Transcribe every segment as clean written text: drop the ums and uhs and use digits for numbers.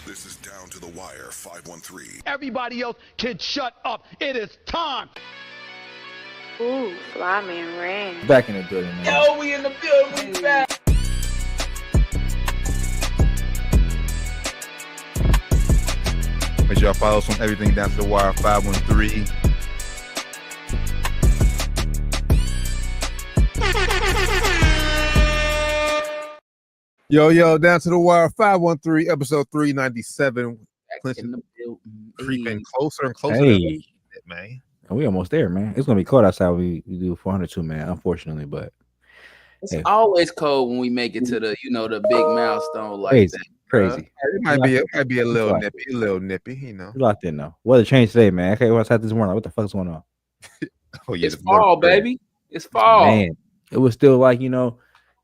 This is Down to the Wire 513. Everybody else can shut up. It is time. Ooh, Flyman ran. Back in the building, man. Yo, we in the building, we back. Make sure y'all follow us on everything Down to the Wire 513. Yo, Down to the Wire 513, episode 397. Clinton creeping closer and closer to it, man. We almost there, man. It's gonna be cold outside. We do 402, man. Unfortunately, but it's always cold when we make it to the the big milestone like crazy, that. Crazy. It might be a little nippy, you know. You locked in though. Weather changed today, man. Okay, what's out this morning? Like, what the fuck's going on? Oh yeah, it's fall, baby. It's fall. Man, it was still like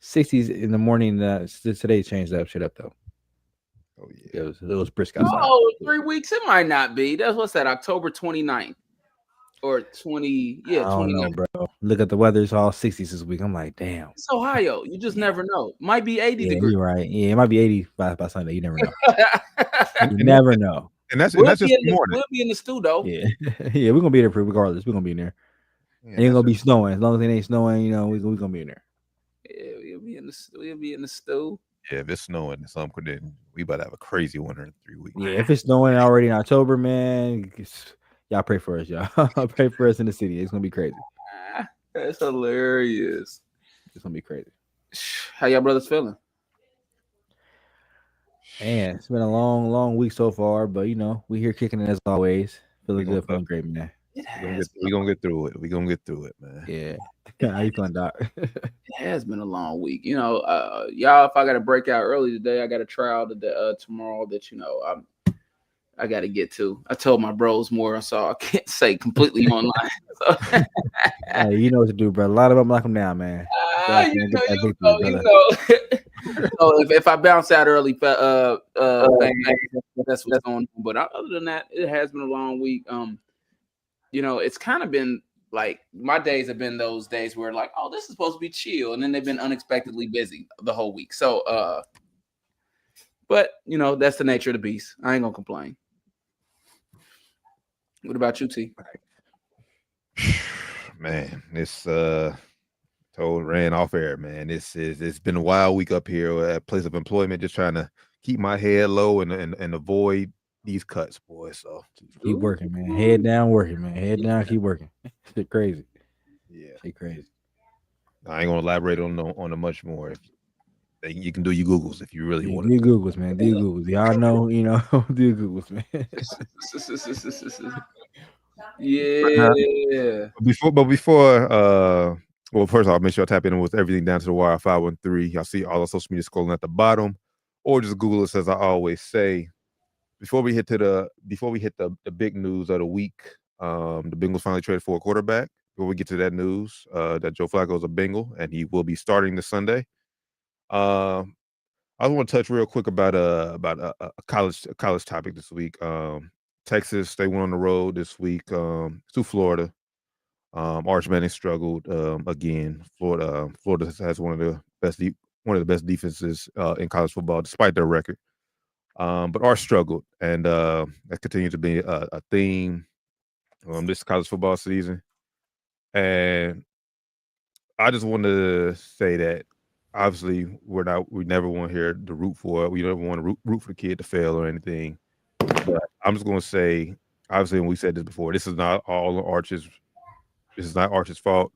60s in the morning. Today changed that shit up though. Oh yeah, it was brisk outside. Oh, 3 weeks. It might not be. That's what's that? October 29th or 20? Yeah, 29. Bro. Look at the weather. It's all 60s this week. I'm like, damn. It's Ohio. You just never know. Might be 80 degrees. You're right. Yeah, it might be 80 by Sunday. You never know. You never know. And that's just the morning. We'll be in the stew though. Yeah, yeah, we're gonna be there regardless. We're gonna be in there. Yeah, it ain't gonna be snowing. As long as it ain't snowing, we're gonna be in there. Yeah, we'll be in the stew. Yeah, if it's snowing, then we about to have a crazy winter in 3 weeks. Yeah, if it's snowing already in October, man, y'all pray for us, y'all. Pray for us in the city. It's gonna be crazy. That's hilarious. It's gonna be crazy. How y'all brothers feeling? Man, it's been a long week so far, but we here kicking it as always. Feeling good, feeling great, man. We're gonna get through it. We're gonna get through it, man. Yeah. How you feeling, Doc? It has been a long week. Y'all, if I gotta break out early today, I got a trial tomorrow that I gotta get to. I told my bros more, so I can't say completely online. So. Hey, you know what to do, bro. A lot of them lock them down, man. You know. So if I bounce out early, that's what's going on. But other than that, it has been a long week. It's kind of been like my days have been those days where like, oh, this is supposed to be chill, and then they've been unexpectedly busy the whole week. So, but that's the nature of the beast. I ain't gonna complain. What about you, T? Man, this ran off air, man. It's been a wild week up here at place of employment, just trying to keep my head low and avoid these cuts, boy. So keep working, man. Head down, working, man. Head down, keep working. Shit crazy. Yeah, shit crazy. I ain't gonna elaborate on it much more. You can do your Googles if you really want to. Do Googles, man. Do Googles. Y'all know, do Googles, man. Yeah. Well, first off, make sure I tap in with everything Down to the Wire 513. Y'all see all the social media scrolling at the bottom, or just Google us, as I always say. Before we hit the big news of the week, the Bengals finally traded for a quarterback. Before we get to that news, that Joe Flacco is a Bengal and he will be starting this Sunday. I want to touch real quick about a college topic this week. Texas, they went on the road this week to Florida. Arch Manning struggled again. Florida has one of the best defenses in college football, despite their record. But Arch struggled, and that continues to be a theme this college football season. And I just want to say that obviously we never want to hear the root for it. We never want to root for the kid to fail or anything. But I'm just going to say, obviously, and we said this before, this is not all Arch's. This is not Arch's fault.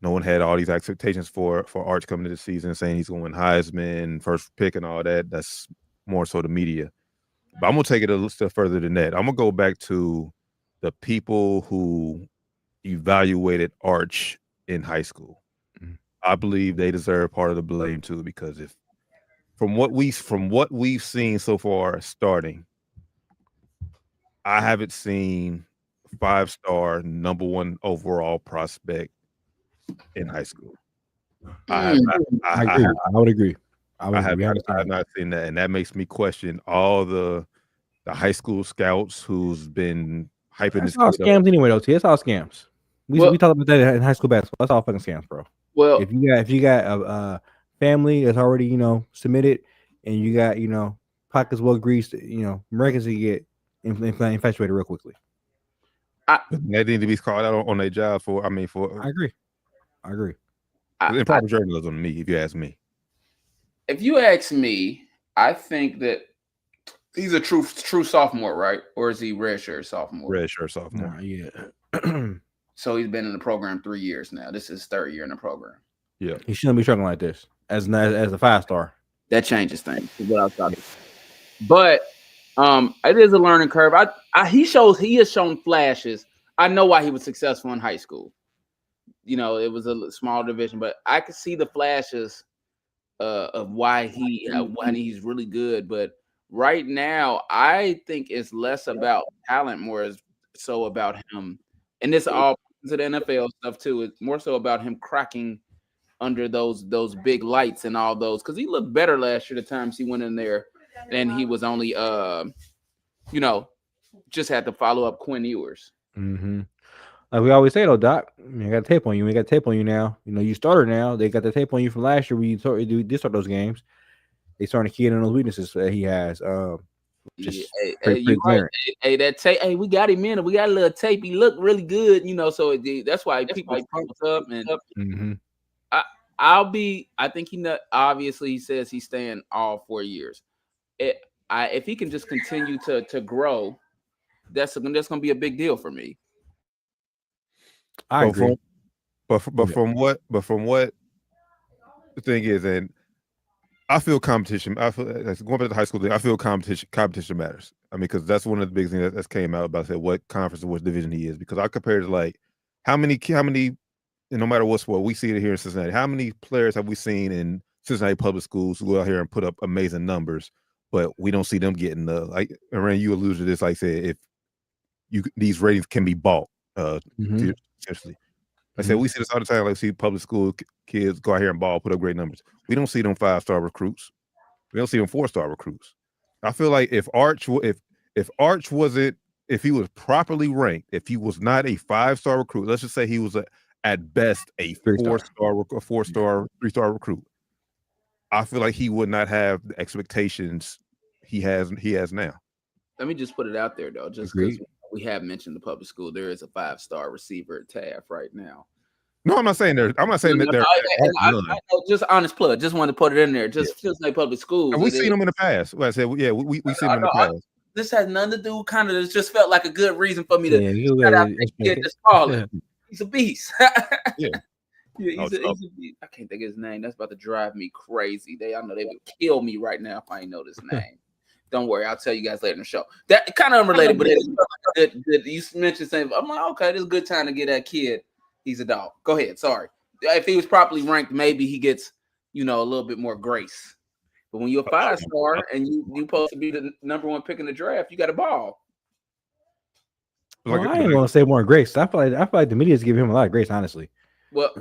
No one had all these expectations for Arch coming to the season, saying he's going to win Heisman, first pick, and all that. That's more so the media. But I'm going to take it a little step further than that. I'm going to go back to the people who evaluated Arch in high school. Mm-hmm. I believe they deserve part of the blame too, because from what we've seen so far starting, I haven't seen 5-star number 1 overall prospect in high school. I would agree. I have not seen that, and that makes me question all the high school scouts who's been hyping this. It's all scams anyway, though. T. It's all scams. We talked about that in high school basketball. That's all fucking scams, bro. Well, if you got a family that's already submitted, and you got pockets well greased, Americans can get infatuated real quickly. They need to be called out on their job for. I agree. Improper journalism to me, if you ask me. If you ask me, I think that he's a true sophomore, right? Or is he redshirt sophomore? Redshirt sophomore. Yeah. So he's been in the program 3 years now. This is his third year in the program. Yeah. He shouldn't be struggling like this as a 5-star. That changes things. But it is a learning curve. He has shown flashes. I know why he was successful in high school. It was a small division, but I could see the flashes of why he's really good. But right now, I think it's less about talent, more so about him. And this all to the NFL stuff too. It's more so about him cracking under those big lights and all those, because he looked better last year the times he went in there, and he was only just had to follow up Quinn Ewers. Mm-hmm. Like we always say though, Doc, you got tape on you. We got tape on you now. You starter now. They got the tape on you from last year when you did start those games. They starting to key in on those weaknesses that he has. Hey, that tape. Hey, we got him in. We got a little tape. He looked really good, So that's why people pumped up. And mm-hmm. I think obviously he says he's staying all 4 years. If he can just continue to grow, that's going to be a big deal for me. I agree. From what the thing is, and I feel competition. I feel going back to high school thing. I feel competition matters. Because that's one of the big things that came out about what conference and what division he is. Because I compared to how many, and no matter what sport, we see it here in Cincinnati. How many players have we seen in Cincinnati public schools who go out here and put up amazing numbers, but we don't see them getting Aaron, you alluded to this. Like I said, these ratings can be bought. Essentially, I said we see this all the time. Like see public school kids go out here and ball, put up great numbers. We don't see them 5-star recruits. We don't see them 4-star recruits. I feel like if Arch wasn't, if he was properly ranked, if he was not a 5-star recruit, let's just say he was at best a 4-star, 3-star recruit, I feel like he would not have the expectations he has now. Let me just put it out there though, just because we have mentioned the public school, there is a 5-star receiver at Taft right now. No, I'm not saying there. I'm not saying that there. I know, just honest plug. Just wanted to put it in there. Just like public schools. And we've seen them in the past. Well, I said, yeah, we seen them in the past. This has nothing to do. Kind of, it just felt like a good reason for me to shout out this caller. He's a beast. Yeah. He's a beast. I can't think of his name. That's about to drive me crazy. I know they would kill me right now if I ain't know this name. Don't worry, I'll tell you guys later in the show. That kind of unrelated, but it's good. You mentioned something. I'm like, okay, this is a good time to get that kid. He's a dog. Go ahead. Sorry. If he was properly ranked, maybe he gets, a little bit more grace. But when you're a 5-star and you supposed to be the number 1 pick in the draft, you got a ball. Well, I ain't gonna say more grace. I feel like the media is giving him a lot of grace, honestly. Well,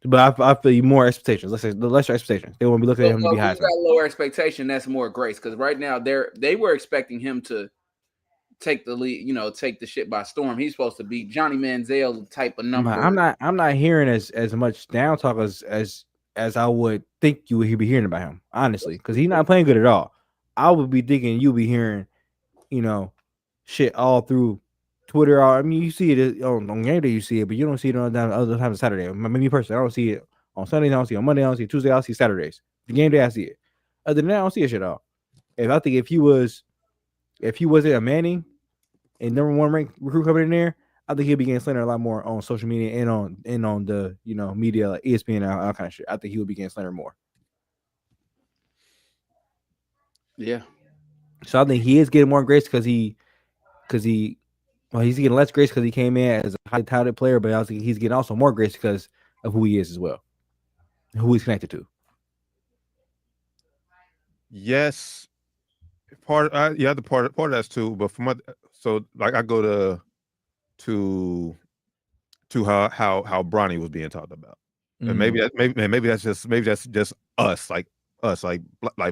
but I feel more expectations. Let's say the lesser expectations. They won't be looking at him to be high. Got lower expectation. That's more grace because right now they were expecting him to take the lead, take the shit by storm. He's supposed to be Johnny Manziel type of number. I'm not hearing as much down talk as I would think you would be hearing about him, honestly, because he's not playing good at all. I would be thinking you'll be hearing, shit all through Twitter. I mean, you see it on game day, you see it, but you don't see it on other times of Saturday. Me personally, I don't see it on Sundays. I don't see it on Monday. I don't see it Tuesday. I see Saturdays. The game day, I see it. Other than that, I don't see it shit at all. If he wasn't a Manning and number 1 ranked recruit coming in there, I think he'll be getting slandered a lot more on social media and on the media like ESPN and all kind of shit. I think he would be getting slandered more. Yeah. So I think he is getting more grace because he's getting less grace because he came in as a highly touted player, but I think he's getting also more grace because of who he is as well, who he's connected to. Yes, part of that's too. But from I go to how Bronny was being talked about, and maybe that's just us, like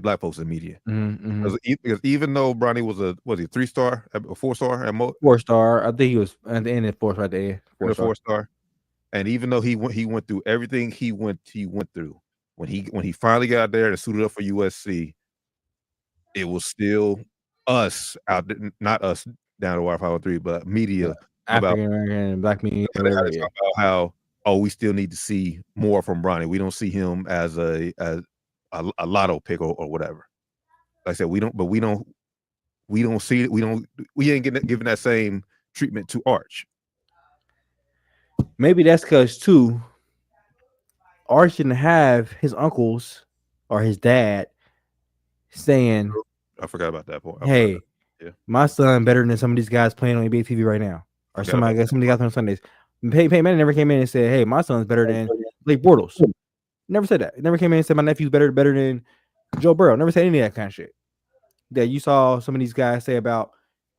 black folks in media. Because even though Bronny was a 3-star, a 4-star at most, 4-star, I think he was at the end of 4 right there. 4-star, and even though he went through everything he went through when he finally got there and suited up for USC, it was still us out there, not us down to wire 503, but media about African American, black media, so they had whatever. to Yeah. talk about how we still need to see more from Bronny. We don't see him as a lotto pick or whatever. Like I said, we ain't giving that same treatment to Arch. Maybe that's because too, Arch didn't have his uncles or his dad saying, I forgot about that point. "Hey, yeah, my son better than some of these guys playing on NBA TV right now," or some of the guys on Sundays. Peyton Manning never came in and said, "Hey, my son's better than Blake Bortles." Never said that. Never came in and said my nephew's better than Joe Burrow. Never said any of that kind of shit that you saw some of these guys say about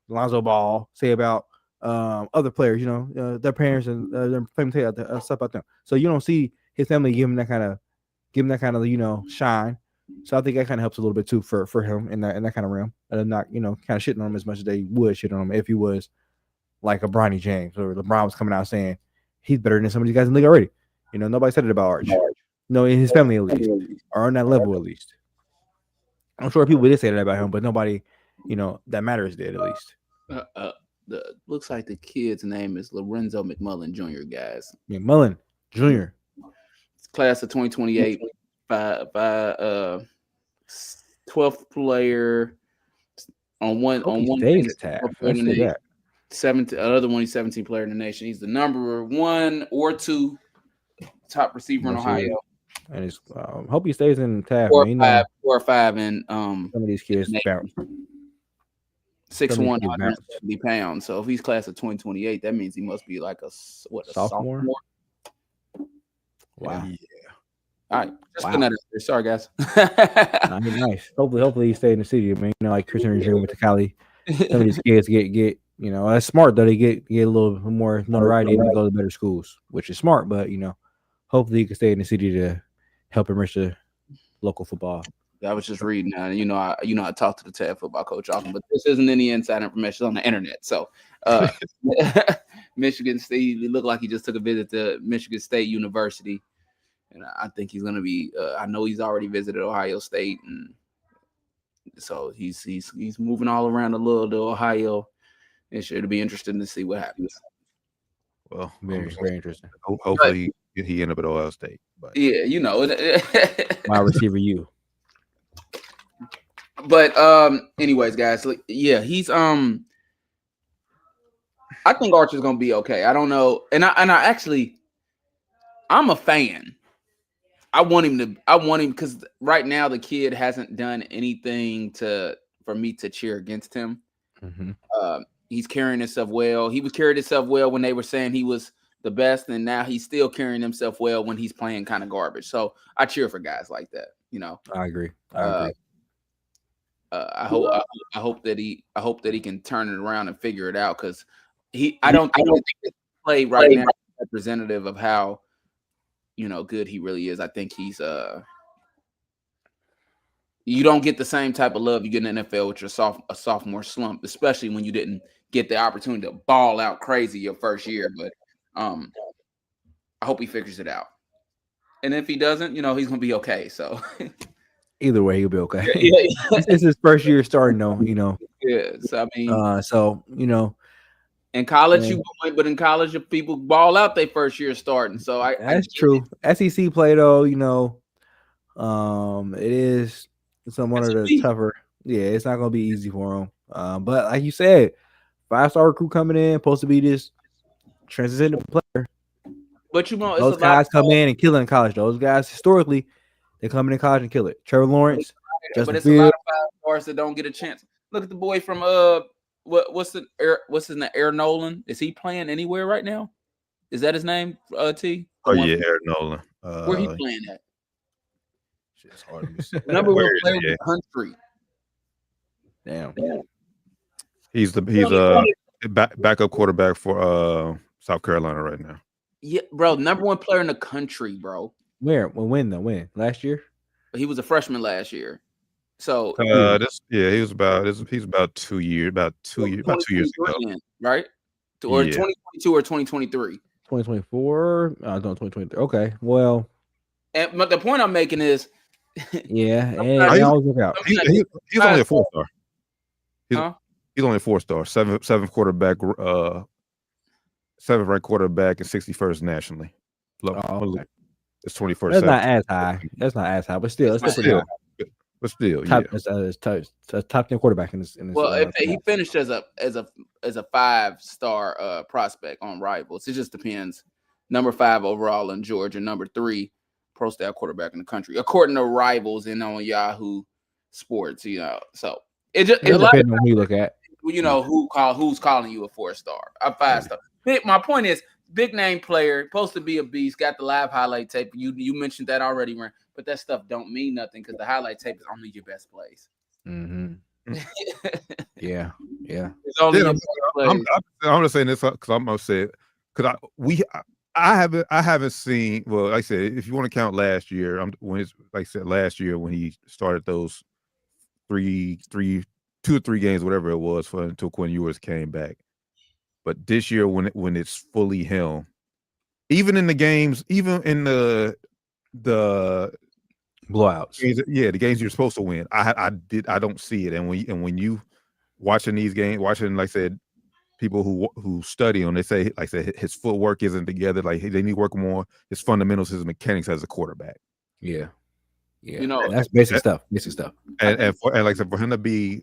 Lonzo Ball, say about other players. You know, their parents and their family stuff about them. So you don't see his family give him that kind of shine. So I think that kind of helps a little bit too for him in that kind of realm. And not kind of shitting on him as much as they would shit on him if he was like a Bronny James or LeBron was coming out saying he's better than some of these guys in the league already. Nobody said it about Arch. No, in his family at least, or on that level at least. I'm sure people did say that about him, but nobody, that matters did at least. Looks like the kid's name is Lorenzo McMullen Jr. Guys. McMullen Jr. Class of 2028, 12th player on one days attack. That. 17, another one. He's 17th player in the nation. He's the number 1 or 2 top receiver in Ohio. And it's hope he stays in Taft. 4 or 5, and some of these kids 6'1", 170 pounds. So if he's class of 2028, that means he must be like a sophomore? Wow. Yeah. All right. Just putting that out there. Sorry, guys. Nice. Hopefully he stay in the city. I mean, like Christian Regime went to Cali. Some of these kids get that's smart though. They get a little more notoriety and go to better schools, which is smart. But hopefully he can stay in the city to help enrich the local football. I was just reading now, and I talked to the TAD football coach often, but this isn't any inside information on the internet. So, Michigan State, it looked like he just took a visit to Michigan State University, and I think he's going to be. I know he's already visited Ohio State, and so he's moving all around a little to Ohio. It's sure to be interesting to see what happens. Well, very interesting. Hopefully he end up at Ohio State. But. Yeah, my receiver, you. But anyways, guys, yeah, he's I think Archer's gonna be okay. I don't know, and I'm a fan. I want him because right now the kid hasn't done anything for me to cheer against him. Mm-hmm. He's carrying himself well. He was carrying himself well when they were saying he was the best, and now he's still carrying himself well when he's playing kind of garbage. So I cheer for guys like that. I agree. I hope that he can turn it around and figure it out, because I don't think his play right now is representative of how good he really is. I think he's you don't get the same type of love you get in the NFL with your sophomore slump, especially when you didn't get the opportunity to ball out crazy your first year. But I hope he figures it out. And if he doesn't, he's gonna be okay. So either way, he'll be okay. Yeah. It's his first year starting, though. Yeah. So I mean, in college but in college, if people ball out their first year starting. So that's true. SEC play though, it is one of the tougher. Yeah, it's not gonna be easy for him. But like you said, 5-star recruit coming in, supposed to be this transition player. But those guys come in and kill in college. Those guys historically, they come in college and kill it. Trevor Lawrence, but it's a lot of 5-stars that don't get a chance. Look at the boy from what's his name? Aaron Nolan. Is he playing anywhere right now? Is that his name? T. Oh yeah, Aaron Nolan. Where he playing at? It's hard to see. Number 1 player in the country. Damn. He's backup quarterback for South Carolina right now. Yeah, bro. Number 1 player in the country, bro. Where? When? Last year? He was a freshman last year. So he's about 2 years ago, right? Or 2022 or 2023. 2024. No, 2023. Okay. Well, but the point I'm making is Yeah, and Sometimes- they always look out. He's only a 4-star. He's only a 4-star. Seventh quarterback. Seventh ranked quarterback and 61st nationally. Look, Okay. it's 21st. That's not as high. That's not as high, but still, it's still pretty high. But still, Top, yeah. it's top 10 quarterback in this. Well, if he finished as a 5-star prospect on Rivals, it just depends. Number 5 overall in Georgia, number 3 pro style quarterback in the country, according to Rivals and on Yahoo Sports. So it depends on who you look at. Who's calling you a 4-star, a 5-star. My point is, big name player, supposed to be a beast, got the live highlight tape. You mentioned that already, Ren, but that stuff don't mean nothing because the highlight tape is only your best plays. Mm-hmm. Yeah. It's only your best plays. I'm just saying this because I'm gonna say it because I haven't seen. Well, like I said, if you want to count last year, last year when he started those 2 or 3 games, whatever it was, until Quinn Ewers came back. But this year, when it's fully him, even in the games, even in the blowouts, the games you're supposed to win, I don't see it. And when you watching these games, like I said, people who study on, they say, like I said, his footwork isn't together. Like they need to work more his fundamentals, his mechanics as a quarterback. Yeah. that's that's basic stuff. And like I said, for him to be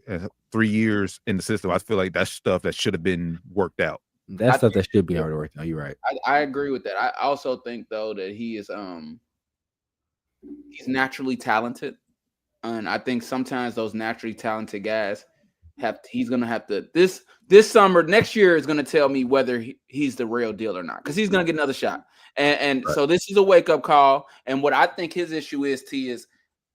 3 years in the system, I feel like that's stuff that should have been worked out. That's stuff that should be already worked out. You're right. I agree with that. I also think though that he is he's naturally talented, and I think sometimes those naturally talented guys he's gonna have to this summer, next year is gonna tell me whether he's the real deal or not, because he's gonna get another shot. And right. So this is a wake-up call. And what I think his issue is, is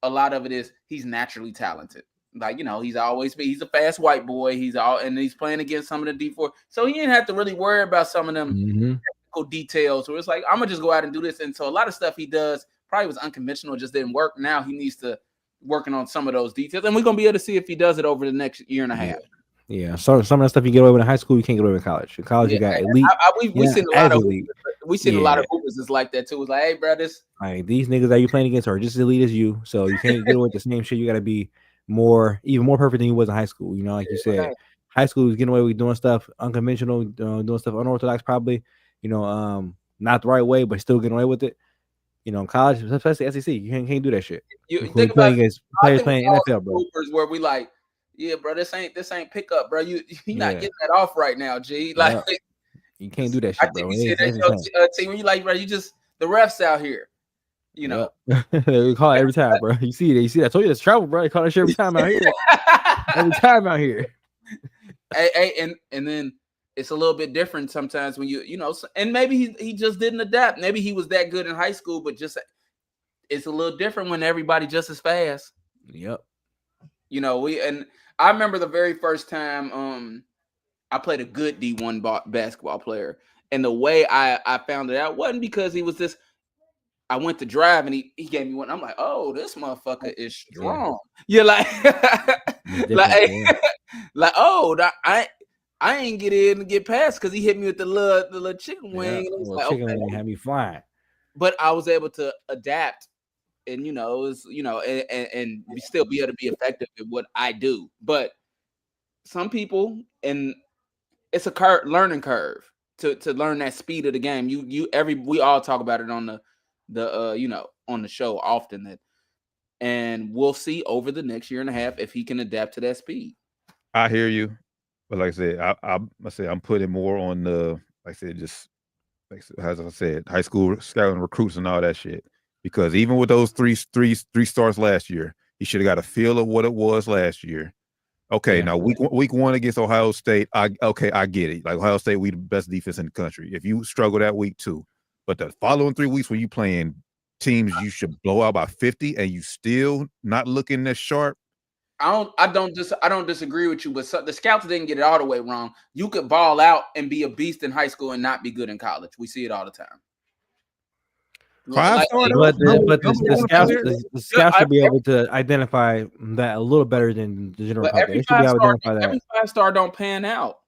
a lot of it is he's naturally talented. Like, he's a fast white boy. He's playing against some of the D4. So he didn't have to really worry about some of them technical details where it's like, I'm gonna just go out and do this. And so a lot of stuff he does probably was unconventional, just didn't work. Now he needs to working on some of those details. And we're gonna be able to see if he does it over the next year and a half. Yeah, so some of the stuff you get away with in high school, you can't get away with in college. In college, you got elite. We've seen a lot of hoopers. We've seen a lot of hoopers is like that too. It's like, hey, bro, these niggas that you playing against are just as elite as you, so you can't get away with the same shit. You got to be even more perfect than you was in high school. Like you said, high school is getting away with doing stuff unconventional, doing stuff unorthodox, probably. Not the right way, but still getting away with it. In college, especially SEC, you can't do that shit. You think about against players playing NFL, bro. Hoopers where we like. Yeah, bro, this ain't pickup, bro. You're not getting that off right now, G. Like you can't do that shit, bro. I think that, when you like, bro, you just the refs out here, we call it every time, bro. You see that? I told you that's trouble, bro. They call that shit every time out here. Every time out here. Hey, and then it's a little bit different sometimes when and maybe he just didn't adapt. Maybe he was that good in high school, but just it's a little different when everybody just as fast. Yep. I remember the very first time I played a good D1 basketball player. And the way I found it out wasn't because he was this. I went to drive and he gave me one. I'm like, oh, this motherfucker is strong. Yeah, I ain't get in and get past because he hit me with the little chicken wing. And like, chicken wing had me flying. But I was able to adapt. And and still be able to be effective at what I do. But some people, and it's a learning curve to learn that speed of the game. We all talk about it on on the show often, and we'll see over the next year and a half if he can adapt to that speed. I hear you, but like I said, I'm putting more on the just as I said, high school scouting recruits and all that shit. Because even with those three starts last year, he should have got a feel of what it was last year. Okay, now week 1 against Ohio State, I get it. Like Ohio State, we the best defense in the country. If you struggle that week 2, but the following 3 weeks when you playing teams you should blow out by 50 and you still not looking that sharp. I don't disagree with you, but the scouts didn't get it all the way wrong. You could ball out and be a beast in high school and not be good in college. We see it all the time. But the scouts should be able to identify that a little better than the general public. They should be able to identify that. Every 5-star don't pan out.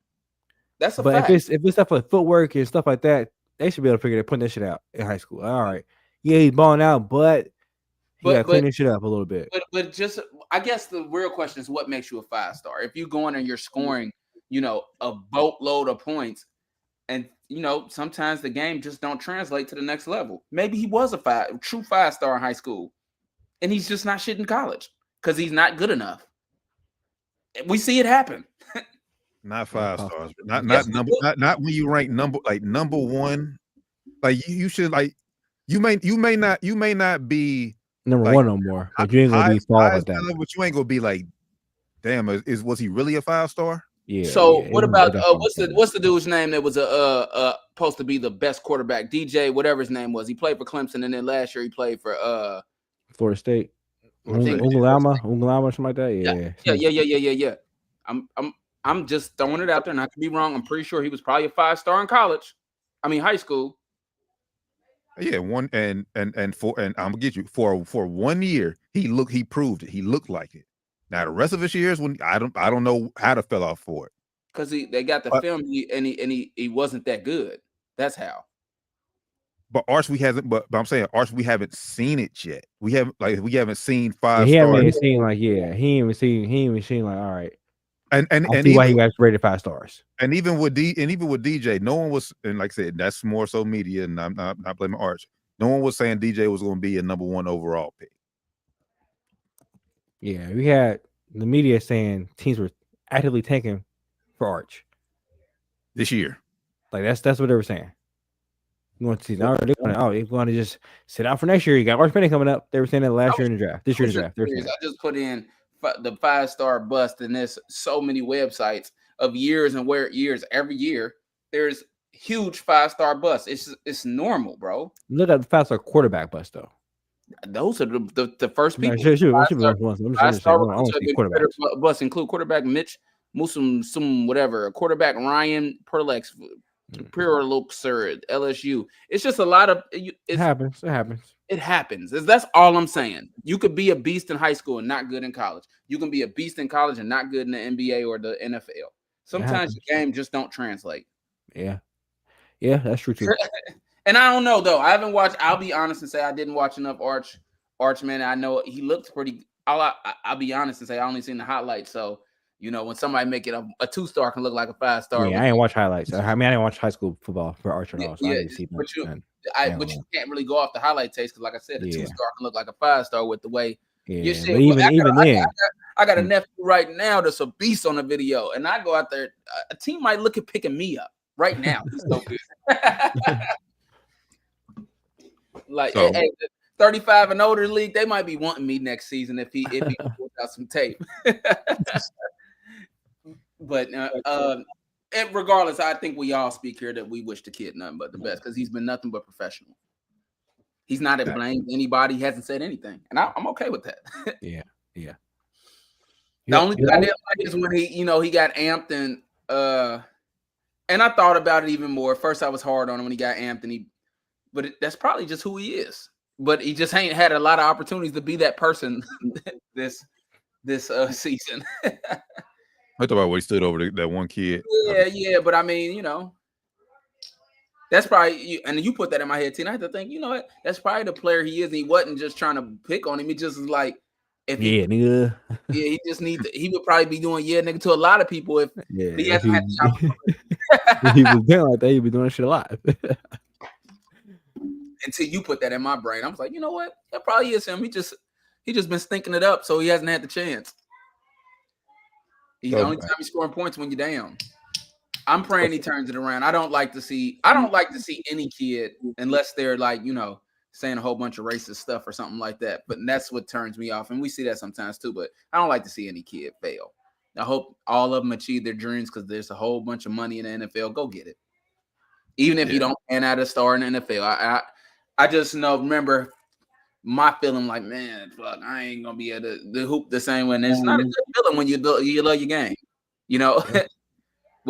That's a fact. But if it's stuff like footwork and stuff like that, they should be able to figure that putting that shit out in high school. All right, yeah, he's balling out, but He got to clean this shit up a little bit. But just, I guess the real question is, what makes you a 5-star? If you go in and you're scoring, a boatload of points, and sometimes the game just don't translate to the next level. Maybe he was a true 5-star in high school, and he's just not shit in college because he's not good enough. We see it happen. Not 5 stars. Not when you rank number one. Like you should you may not be number one no more, but you ain't gonna be fall with that. But you ain't gonna be like, damn, was he really a 5-star? Yeah. So what about what's the dude's name that was supposed to be the best quarterback? DJ, whatever his name was. He played for Clemson, and then last year he played for Florida State. Ungalama, something like that. Yeah. I'm just throwing it out there, and I could be wrong. I'm pretty sure he was probably a 5-star in college. I mean, high school. Yeah, and I'm gonna get you for 1 year. He proved it. He looked like it. Now the rest of his years, when I don't know how to fill out for it, because they got the film, and he wasn't that good. That's how. But Arch, we haven't. But I'm saying Arch, we haven't seen it yet. We haven't seen 5 stars. He haven't seen He ain't even seen all right. And see why he got rated 5 stars. And even with DJ, no one was, and like I said, that's more so media, and I'm not blaming Arch. No one was saying DJ was going to be a number 1 overall pick. Yeah, we had the media saying teams were actively tanking for Arch this year. Like that's what they were saying. You want to see? They're going to just sit out for next year. You got Arch Manning coming up. They were saying that last year in the draft. This year in the draft. I just put in the 5-star bust, and there's so many websites of years and every year there's huge 5-star bust. It's normal, bro. Look at the 5-star quarterback bust though. Those are the first people. Bust include quarterback Mitch Musum, whatever, quarterback Ryan Perlex, Pure-Luxor, LSU. It's just a lot of it happens. It happens. That's all I'm saying. You could be a beast in high school and not good in college. You can be a beast in college and not good in the NBA or the NFL. Sometimes the game just don't translate. Yeah, that's true too. And I don't know though. I haven't watched. I'll be honest and say I didn't watch enough Archman. I know he looked pretty. I'll be honest and say I only seen the highlights. So when somebody make it a 2-star can look like a 5-star. Yeah, I ain't watch highlights. I didn't watch high school football for Arch at all. So I didn't see but you can't really go off the highlight taste because, like I said, a 2-star can look like a 5-star with the way. Yeah, but even then, I got a nephew right now that's a beast on the video, and I go out there. A team might look at picking me up right now. He's so good. Hey, 35 and older league, they might be wanting me next season if he pulls out some tape. But regardless, I think we all speak here that we wish the kid nothing but the best because he's been nothing but professional. He's not at blame anybody. He hasn't said anything, and I'm okay with that. Yeah. The only thing I didn't like is when he got amped and I thought about it even more. First, I was hard on him when he got amped, but that's probably just who he is. But he just ain't had a lot of opportunities to be that person this season. I thought about what he stood over that one kid. Yeah, but I mean, that's probably and you put that in my head too. And I had to think, what? That's probably the player he is. And he wasn't just trying to pick on him. He just was like, nigga. Yeah, he just needs to. He would probably be doing nigga to a lot of people if he hasn't had the opportunity. If he was doing like that, he'd be doing shit a lot. Until you put that in my brain, I was like, you know what? That probably is him. He just been stinking it up, so he hasn't had the chance. The only time he's scoring points when you're down. I'm praying he turns it around. I don't like to see any kid unless they're like, saying a whole bunch of racist stuff or something like that. But that's what turns me off. And we see that sometimes too, but I don't like to see any kid fail. I hope all of them achieve their dreams because there's a whole bunch of money in the NFL. Go get it. Even if you don't pan out a star in the NFL. I just remember my feeling like, man, fuck, I ain't gonna be able to hoop the same way. And it's not a good feeling when you love your game.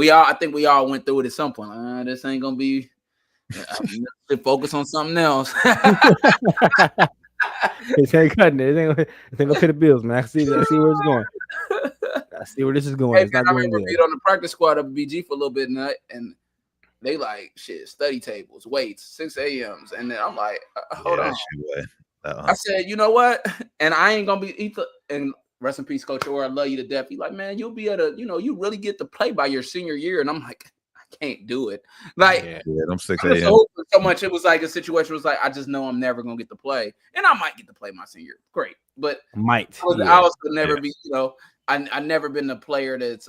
I think we all went through it at some point. This ain't gonna be. Focus on something else. It ain't cutting it. It ain't gonna pay the bills, man. I see where it's going. I see where this is going. Hey, man, I remember being on the practice squad of BG for a little bit, and they like shit, study tables, weights, 6 a.m.s, and then I'm like, hold on. I said, you know what? And I ain't gonna be either. And rest in peace, Coach Orr. I love you to death. He's like, man, you'll be able to, you really get to play by your senior year. And I'm like, I can't do it. Like, I'm 6 a.m. So much. It was like a situation was like, I just know I'm never gonna get to play, and I might get to play my senior year. Great, but I also never be. I never been the player that's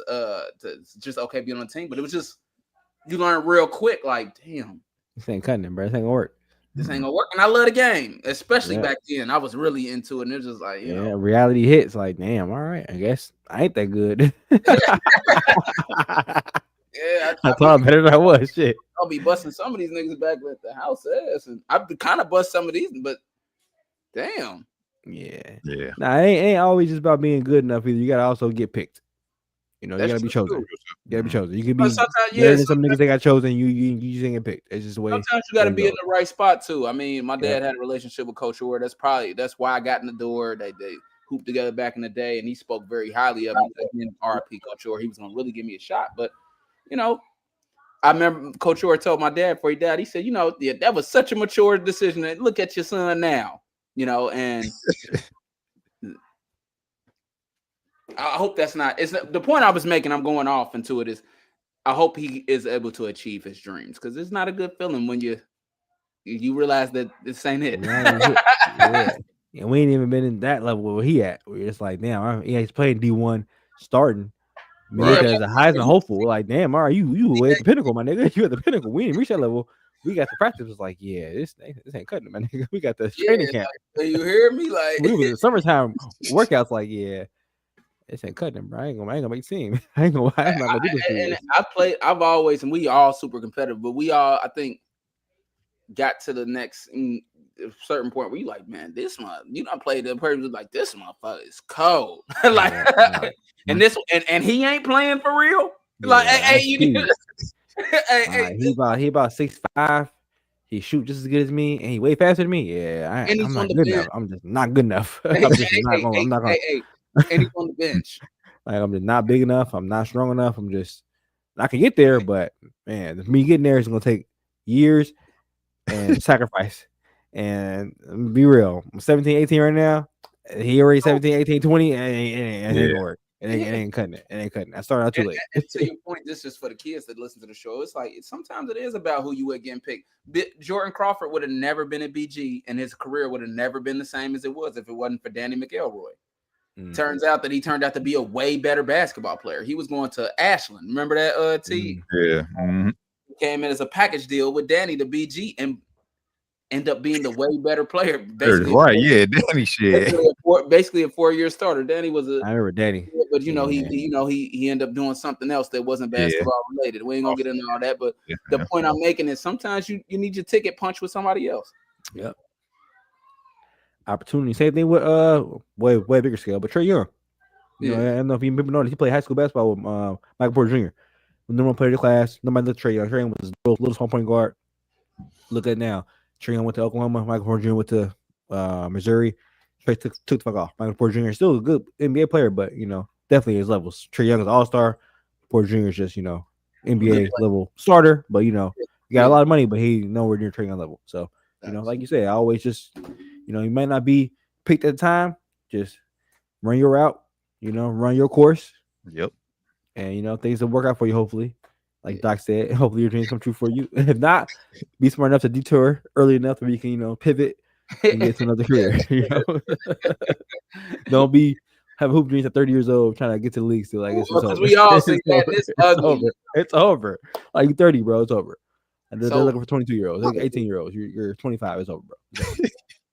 just okay be on the team. But it was just you learn real quick. Like, damn, this ain't cutting it, bro. This ain't gonna work. This ain't gonna work. And I love the game, especially back then. I was really into it. And it was just like, you know, reality hits. Like, damn, all right, I guess I ain't that good. I thought better than I was. Shit, I'll be busting some of these niggas back at the house ass, and I've kind of bust some of these, but damn. Yeah. Nah, it ain't always just about being good enough either. You gotta also get picked. You gotta be chosen. You gotta be chosen. You can be better than some niggas they got chosen. You just ain't get picked. It's just the way. Sometimes you gotta be in the right spot too. I mean, my dad had a relationship with Coach Orr. That's why I got in the door. They hooped together back in the day, and he spoke very highly of me. RIP Coach Orr. He was gonna really give me a shot, but I remember Coach Orr told my dad before he died. He said, that was such a mature decision. And look at your son now. And I hope that's not. It's the point I was making. I'm going off into it. Is I hope he is able to achieve his dreams because it's not a good feeling when you realize that this ain't it. And we ain't even been in that level where he at. We're just like, damn, he's playing D1 starting. Me as a Heisman hopeful. We're like, damn, all right, you at the pinnacle, my nigga. You at the pinnacle. We didn't reach that level. We got the practice. Was like, yeah, this ain't cutting it, my nigga. We got the training camp. You hear me? Like we was in summertime workouts. Like, yeah, this ain't cutting it, bro. I ain't gonna make team. I'm not gonna do this. I've always, and we all super competitive, but we all, I think, got to the next certain point where you like, man, this one, played the person like this motherfucker is cold. And this and he ain't playing for real. Like, he about 6'5". He shoot just as good as me, and he way faster than me. Yeah, I'm not good enough. I'm just not good enough. I'm not gonna. And he's on the bench. Like, I'm just not big enough. I'm not strong enough. I can get there, but man, me getting there is gonna take years and sacrifice. And be real, I'm 17, 18 right now. He already 17, 18, 20, and it ain't work. It ain't cutting it. It ain't cutting it. I started out too late. And to your point, this is for the kids that listen to the show. It's like sometimes it is about who you would get picked. Jordan Crawford would have never been at BG, and his career would have never been the same as it was if it wasn't for Danny McElroy. Turns out that he turned out to be a way better basketball player. He was going to Ashland. Remember that T? Yeah. Came in as a package deal with Danny to BG and end up being the way better player. Right, yeah, Danny shit. Basically a 4-year starter. Danny was I remember Danny. But he ended up doing something else that wasn't basketball related. We ain't gonna get into all that, but the point I'm making is sometimes you need your ticket punched with somebody else. Yep. Opportunity. Same thing with way bigger scale, but Trey Young. I don't know if you remember he played high school basketball with Michael Porter Jr. The number one player of the class. Nobody looked Trey Young. Trey Young was a little small point guard. Look at now. Trey Young went to Oklahoma. Michael Porter Jr. went to Missouri. Trey took the fuck off. Michael Porter Jr. is still a good NBA player, but definitely his levels. Trey Young is an all-star. Porter Jr. is just NBA level starter, but he got a lot of money, but he nowhere near Trey Young level. So like you said, I always just you might not be picked at the time. Just run your route. Run your course. Yep. And things will work out for you. Hopefully, like Doc said, hopefully your dreams come true for you. If not, be smart enough to detour early enough where you can pivot and get to another career. Don't have hoop dreams at 30 years old trying to get to the league still. Like it's over. We all think that it's ugly. It's over. Like you're 30, bro. It's over. And they're looking for 22-year-olds. Like 18-year-olds. You're 25. It's over, bro.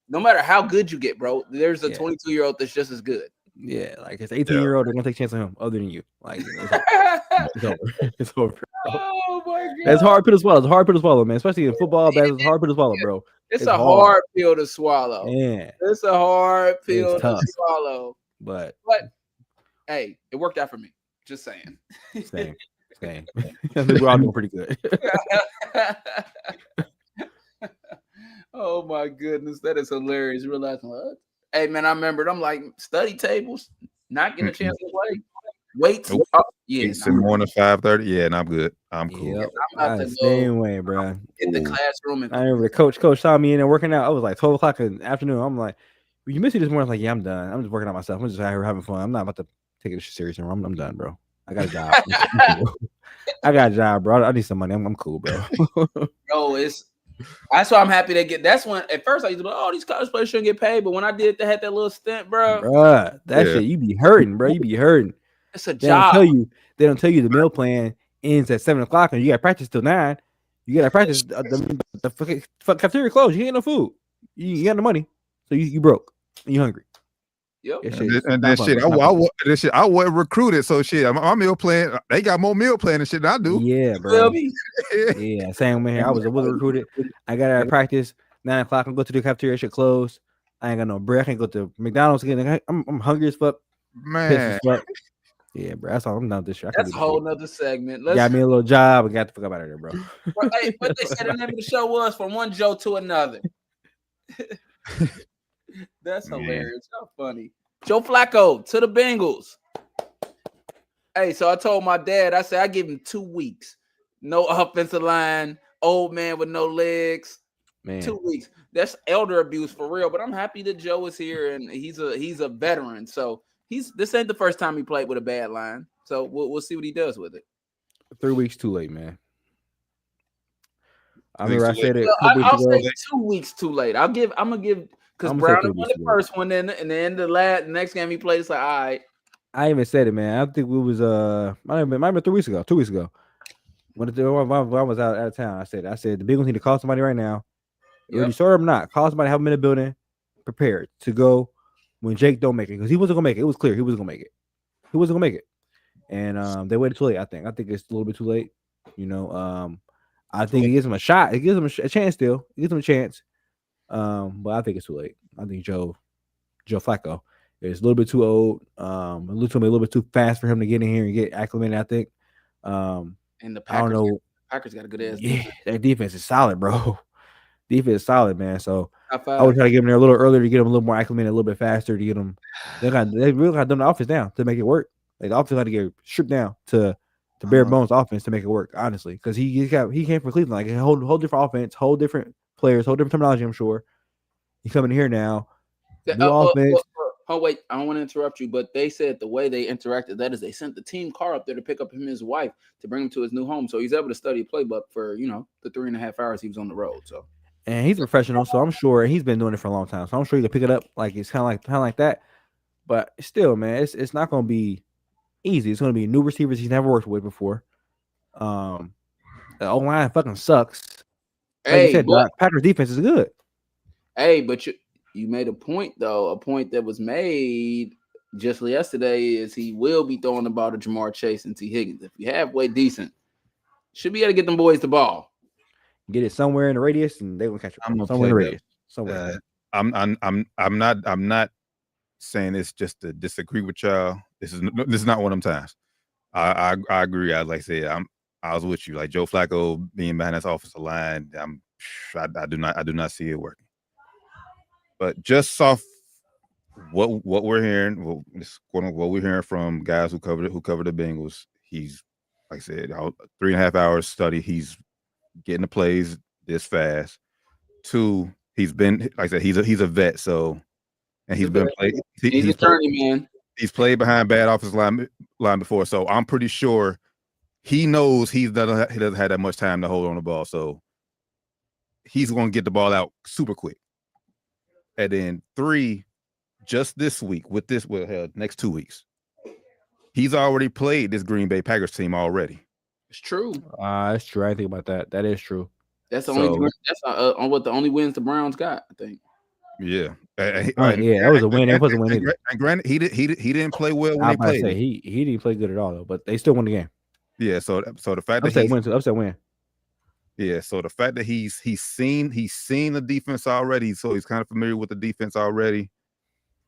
No matter how good you get, bro, there's a 22-year-old that's just as good. Yeah, like it's 18-year-old, they're gonna take a chance on him other than you. Like it's over. It's over. Oh my god. It's hard pill to swallow. It's a hard pill to swallow, man. Especially in football, it's a hard pill to swallow, bro. It's a hard pill to swallow. Yeah. It's a hard pill to swallow. But hey, it worked out for me. Just saying. Same. We're all doing pretty good. Oh my goodness, that is hilarious. Realizing what? Hey man, I remembered. I'm like study tables, not getting a chance to play. Wait. Nope. Yeah. It's in morning 5:30. Yeah, and I'm good. I'm cool. Yep. I'm about to Same go way, bro. in the classroom. And I remember the coach saw me in there working out. I was like 12 o'clock in the afternoon. I'm like, you missed me this morning. I was like, yeah, I'm done. I'm just working out myself. I'm just out here having fun. I'm not about to take it serious anymore. I'm done, bro. I got a job. I got a job, bro. I need some money. I'm cool, bro. Bro, that's why I'm happy they get. That's when at first I used to be like, oh, these college players shouldn't get paid. But when I had that little stint, bro, Bruh, that shit, you be hurting, bro. You be hurting. It's a job. They don't tell you the meal plan ends at 7 o'clock and you got practice till 9. You got to practice. The fucking cafeteria closed. You ain't no food. You got no money, so you broke and you hungry. Yep. And that shit, I wasn't recruited, so shit. My meal plan, they got more meal plan and shit than I do. Yeah, bro. Yeah, same way here. I wasn't recruited. I got out of practice 9 o'clock. I'm go to the cafeteria. Shit closed. I ain't got no bread. I can't go to McDonald's again. I'm hungry as fuck. Man. Yeah, bro. That's all. I'm done with this shit. That's a whole nother segment. Got me a little job and got the fuck out of there, bro. Hey, what they said the name of the show was From One Joe to Another. That's hilarious. How funny. Joe Flacco to the Bengals. Hey, so I told my dad, I said I give him 2 weeks. No offensive line, old man with no legs. Man. 2 weeks. That's elder abuse for real. But I'm happy that Joe is here and he's a veteran. So this ain't the first time he played with a bad line. So we'll see what he does with it. 3 weeks too late, man. I remember I said it. I'll say 2 weeks too late. I'm gonna give because Brown won the first one, and then the next game he played, it's like, all right. I even said it, man. I think it was might have been 3 weeks ago. 2 weeks ago. When I was out of town, I said the Bengals need to call somebody right now. Yep. Sorry, I'm not. Call somebody, have them in the building, prepared to go when Jake don't make it. Because he wasn't gonna make it. It was clear he wasn't gonna make it. He wasn't gonna make it. And they waited too late, I think. I think it's a little bit too late. You know, I think it gives him a shot. It gives him a chance still. It gives him a chance. But I think it's too late. I think Joe Flacco is a little bit too old. A little bit too fast for him to get in here and get acclimated, I think. And the Packers, I don't know. Packers got a good ass. Yeah, their defense is solid, bro. Defense is solid, man. So I would try to get him there a little earlier to get him a little more acclimated, a little bit faster to get him. They really got done the offense down to make it work. Like the offense had to get stripped down to bare bones offense to make it work, honestly. Because he came from Cleveland, like a whole different offense, whole different players, whole different terminology. I'm sure he's coming here now. New offense. Oh wait, I don't want to interrupt you, but they said the way they interacted, that is they sent the team car up there to pick up him and his wife to bring him to his new home, so he's able to study a playbook for the 3.5 hours he was on the road. So, and he's a professional, so I'm sure he's been doing it for a long time. So I'm sure he can pick it up like it's kind of like that. But still, man, it's not going to be easy. It's going to be new receivers he's never worked with before. The O-line fucking sucks. Like you said, Packers defense is good. Hey, but you made a point, though. A point that was made just yesterday is he will be throwing the ball to Jamar Chase and T. Higgins. If you halfway decent, should be able to get them boys the ball. Get it somewhere in the radius, and they will catch it. Somewhere in the radius. Somewhere. I'm not saying this just to disagree with y'all. This is not one of them times. I agree. Like I said, I was with you. Like Joe Flacco being behind this offensive line, I do not see it working. But just off what we're hearing, what we're hearing from guys who cover the Bengals, he's, like I said, 3.5 hours study. He's getting the plays this fast. 2, he's been, like I said, he's a vet. So, and he's been played. He's a journeyman. He's played behind bad offensive line before. So I'm pretty sure he knows he doesn't have that much time to hold on the ball. So he's going to get the ball out super quick. And then 3, just this week next 2 weeks, he's already played this Green Bay Packers team already. It's true. It's true. I think about that. That is true. That's the only. That's on what the only wins the Browns got, I think. Yeah. That was a win. It wasn't a win either. And granted, he didn't play well when they played. He didn't play good at all though, but they still won the game. Yeah. So the fact that upset win. Yeah, so the fact that he's seen the defense already, so he's kind of familiar with the defense already.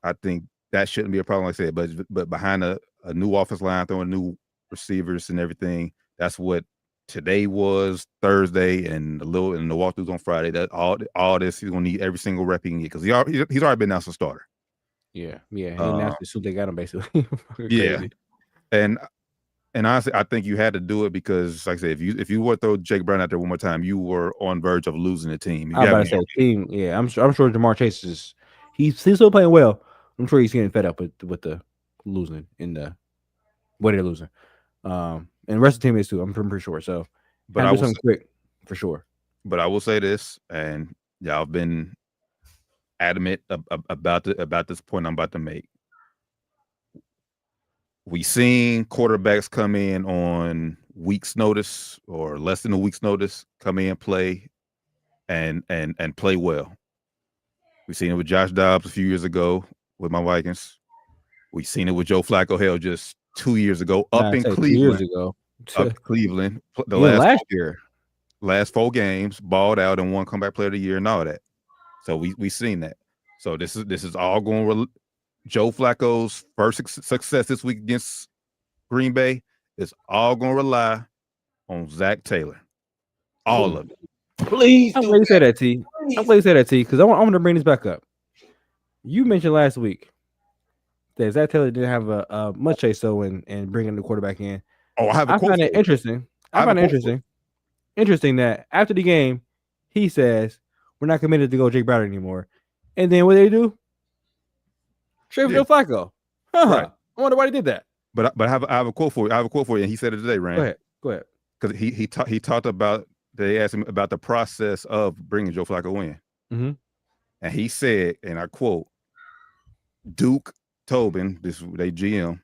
I think that shouldn't be a problem, like I said. But behind a new offensive line, throwing new receivers and everything, that's what today was, Thursday, and the walkthroughs on Friday. That all this he's gonna need every single rep he can get because he's already been announced a starter. Yeah. He announced as soon as they got him, basically. Yeah. And honestly, I think you had to do it because, like I said, if you were to throw Jake Brown out there one more time, you were on verge of losing the team. I was about to say team. Yeah, I'm sure Jamar Chase is he's still playing well. I'm sure he's getting fed up with the losing in the what they're losing. And the rest of the team is too. I'm pretty sure. So, but I do something quick for sure. But I will say this, and y'all have been adamant about this point I'm about to make. We seen quarterbacks come in on week's notice or less than a week's notice, come in, play, and play well. We seen it with Josh Dobbs a few years ago with my Vikings. We seen it with Joe Flacco, hell, just 2 years ago up in Cleveland. 2 years ago, up Cleveland. The last 4 games, balled out and won comeback player of the year and all that. So we seen that. So this is all going. Joe Flacco's first success this week against Green Bay is all going to rely on Zach Taylor. All of it. Please. I'm glad you said that, T. I'm glad you said that, T, because I want to bring this back up. You mentioned last week that Zach Taylor didn't have a much say so in bringing the quarterback in. Oh, I find it interesting. I find it interesting that after the game, he says, we're not committed to go Jake Brown anymore. And then what do? Straight Joe Flacco. Right. I wonder why he did that. But I have a quote for you. I have a quote for you, and he said it today, Rand. Go ahead. Because he talked about, they asked him about the process of bringing Joe Flacco in. Mm-hmm. And he said, and I quote, Duke Tobin, they GM,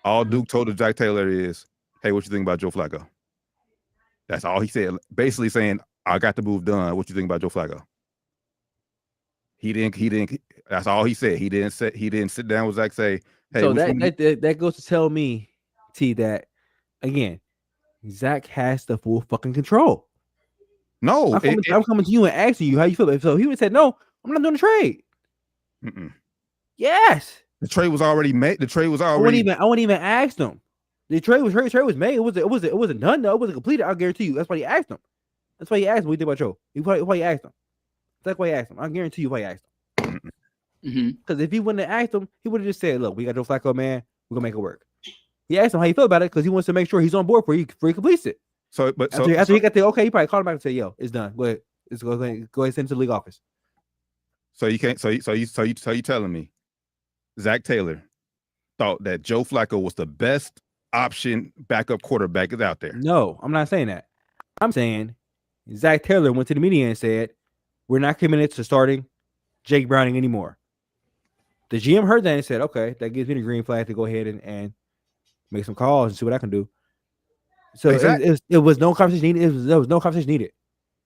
all Duke told Zach Taylor is, hey, what you think about Joe Flacco? That's all he said. Basically saying, I got the move done. What you think about Joe Flacco? He didn't. That's all he said. He didn't sit down with Zach say, hey. So that goes to tell me, T, that again, Zach has the full fucking control. No, I'm coming to you and asking you how you feel. So he would have said, no, I'm not doing the trade. Mm-mm. Yes. The trade was already made. I wouldn't even ask them. The trade was made. It wasn't done though. It wasn't completed. I'll guarantee you. That's why he asked them. That's why he asked him. What do you think about Joe? Why he asked him. That's why he asked him. I guarantee you why he asked him. Because if he wouldn't have asked him, he would have just said, look, we got Joe Flacco, man. We're gonna make it work. He asked him how he felt about it because he wants to make sure he's on board before he completes it. After he got the okay, he probably called him back and said, yo, it's done. Go ahead. Go ahead and send it to the league office. So you can't. So you telling me Zach Taylor thought that Joe Flacco was the best option backup quarterback is out there? No, I'm not saying that. I'm saying Zach Taylor went to the media and said, we're not committed to starting Jake Browning anymore. The GM heard that and said, okay, that gives me the green flag to go ahead and make some calls and see what I can do. So exactly. it was no conversation needed. There was no conversation needed.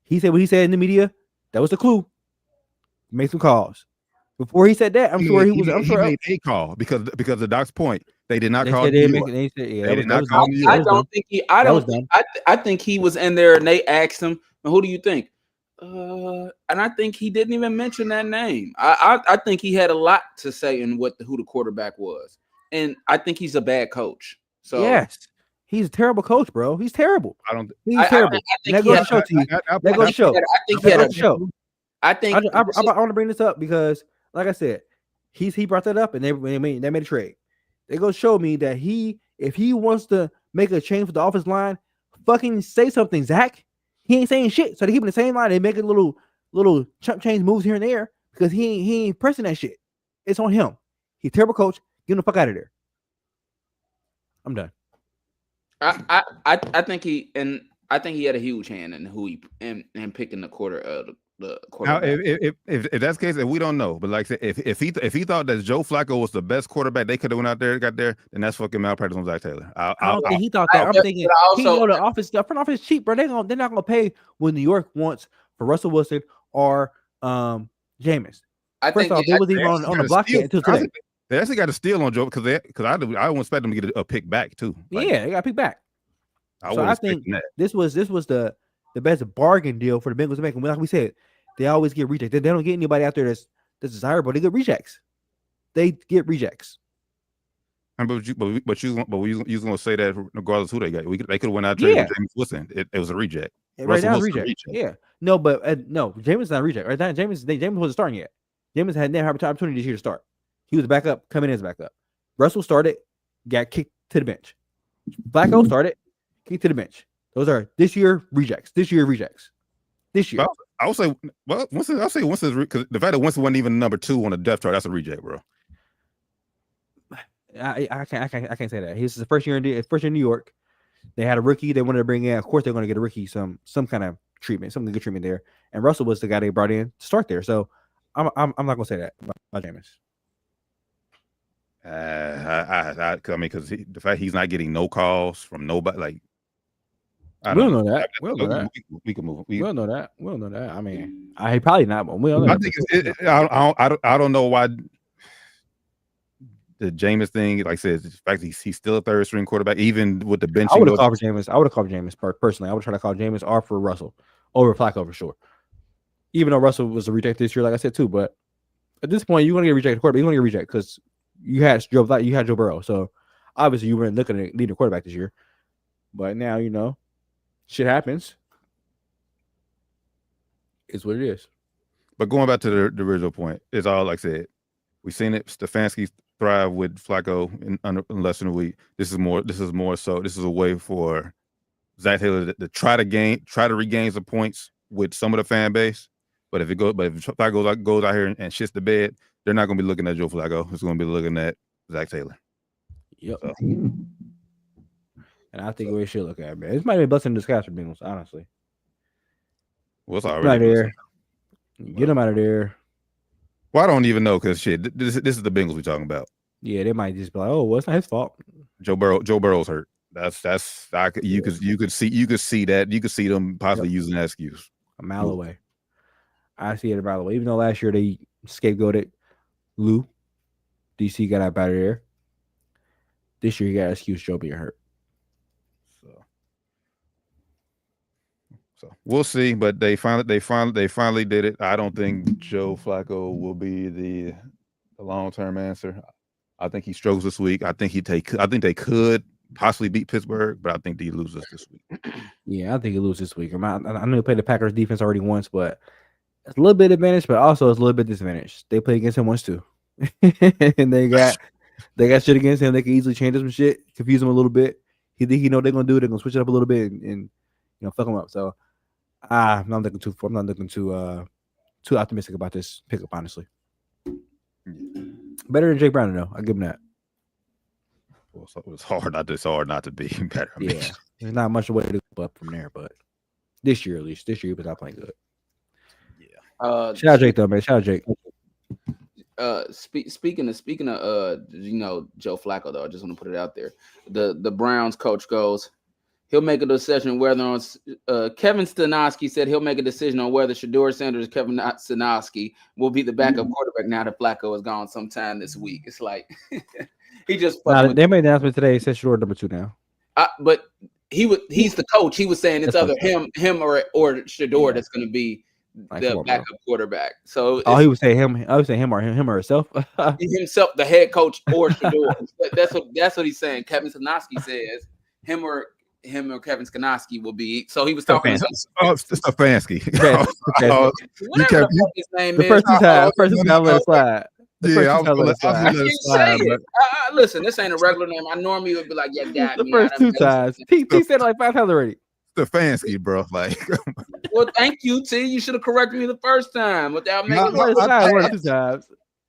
He said what he said in the media. That was the clue. Make some calls. Before he said that, he made a call because the doc's point, they did not call. I think he was in there and they asked him, who do you think? And I think he didn't even mention that name. I think he had a lot to say in who the quarterback was, and I think he's a bad coach. So yes, he's a terrible coach, bro. He's terrible. He's terrible. That goes to show to you. That goes to show. I think he had a show. I want to bring this up because, like I said, he brought that up and they made a trade. They go show me that if he wants to make a change for the offensive line, fucking say something, Zach. He ain't saying shit, so they keep in the same line. They make a little chump change moves here and there because he ain't pressing that shit. It's on him. He's a terrible coach. Get him the fuck out of there. I'm done. I think he had a huge hand in who he and picking the quarterback. Now, if that's the case, if we don't know, but like I said, if he thought that Joe Flacco was the best quarterback they could have went out there and got there, then that's fucking malpractice on Zach Taylor. I don't think he thought that. I'm thinking he know the front office is cheap, bro. They're not gonna pay what New York wants for Russell Wilson or Jameis. First off, they was even on the block yet until today. They actually got a steal on Joe because I wouldn't expect them to get a pick back too. Yeah, they got a pick back. I think this was the best bargain deal for the Bengals to make. And like we said, they always get rejects. They don't get anybody out there that's desirable. They get rejects. But you gonna say that regardless who they got, they could have went out there with James Wilson. It was a reject. Right now, reject. Yeah, no, but no, James is not a reject. Right now, James wasn't starting yet. James had never had an opportunity this year to start. He was a backup, coming in as a backup. Russell started, got kicked to the bench. Flacco started, kick to the bench. Those are this year rejects. This year. I would say, well, Winston because the fact that Winston wasn't even number 2 on the depth chart, that's a reject, bro. I can't say that. He's the first year in New York. They had a rookie they wanted to bring in. Of course, they're going to get a rookie some kind of treatment, some good treatment there. And Russell was the guy they brought in to start there. So I'm not going to say that about Jameis. I mean, because the fact he's not getting no calls from nobody, like we don't know that. We can move. We don't know that. We don't know that. I mean, I probably not, but we don't know. I think I don't know why the Jameis thing. Like I said, the fact that he's still a third string quarterback, even with the bench. I would have called for Jameis. I would have called Jameis personally. I would try to call Jameis or for Russell over Flacco for sure. Even though Russell was a reject this year, like I said too, but at this point, you're going to get rejected quarterback. You're going to get rejected because you had Joe Burrow. So obviously, you weren't looking at leading quarterback this year. But now, shit happens. It's what it is. But going back to the original point, it's all like I said. We've seen it. Stefanski thrive with Flacco in less than a week. This is more so. This is a way for Zach Taylor to try to regain some points with some of the fan base. But if Flacco goes out here and shits the bed, they're not going to be looking at Joe Flacco. It's going to be looking at Zach Taylor. Yep. So. And I think we should look at it, man. This might be a blessing in disguise for Bengals, honestly. Well, it's already there. Get them out of there. Well, I don't even know because shit. This is the Bengals we're talking about. Yeah, they might just be like, "Oh, well, it's not his fault." Joe Burrow's hurt. You could see that. You could see them possibly using that excuse a mile away. I see it a mile away. Even though last year they scapegoated Lou, DC got out of there. This year he got an excuse Joe being hurt. So we'll see, but they finally did it. I don't think Joe Flacco will be the long-term answer. I think he struggles this week. I think they could possibly beat Pittsburgh, but I think he loses this week. Yeah, I think he loses this week. I know he played the Packers defense already once, but it's a little bit advantage, but also it's a little bit disadvantage. They played against him once too, and they got shit against him. They can easily change some shit, confuse him a little bit. He think they're gonna do it. They're gonna switch it up a little bit and fuck him up. So. I'm not looking too optimistic about this pickup, honestly. Better than Jake Brown, though. I'll give him that. Well, so it's hard not to be better. Yeah, there's not much way to do up from there, but this year at least, he was not playing good. Yeah. Shout out Jake though, man. Shout out Jake. Speaking of Joe Flacco though, I just want to put it out there. The Browns coach goes. He'll make a decision whether on Kevin Stanowski said he'll make a decision on whether Shedeur Sanders or Kevin Stanowski will be the backup quarterback now that Flacco is gone sometime this week. It's like he just they made the announcement today. He said Shedeur number 2 now. But he's the coach. He was saying it's either him or Shedeur that's going to be the backup quarterback. So he would say him. I would say him or himself. Himself, the head coach or Shedeur. That's what he's saying. Kevin Stanowski says him or Kevin Skanowski will be. So he was talking. Stefanski. Whatever his name is. First time let it slide. Listen, this ain't a regular name. I normally would be like, yeah, got me. The first 2 times. He said it like 5 times already. Stefanski, bro. Like, well, thank you, T. You should have corrected me the first time without making one or 2 times.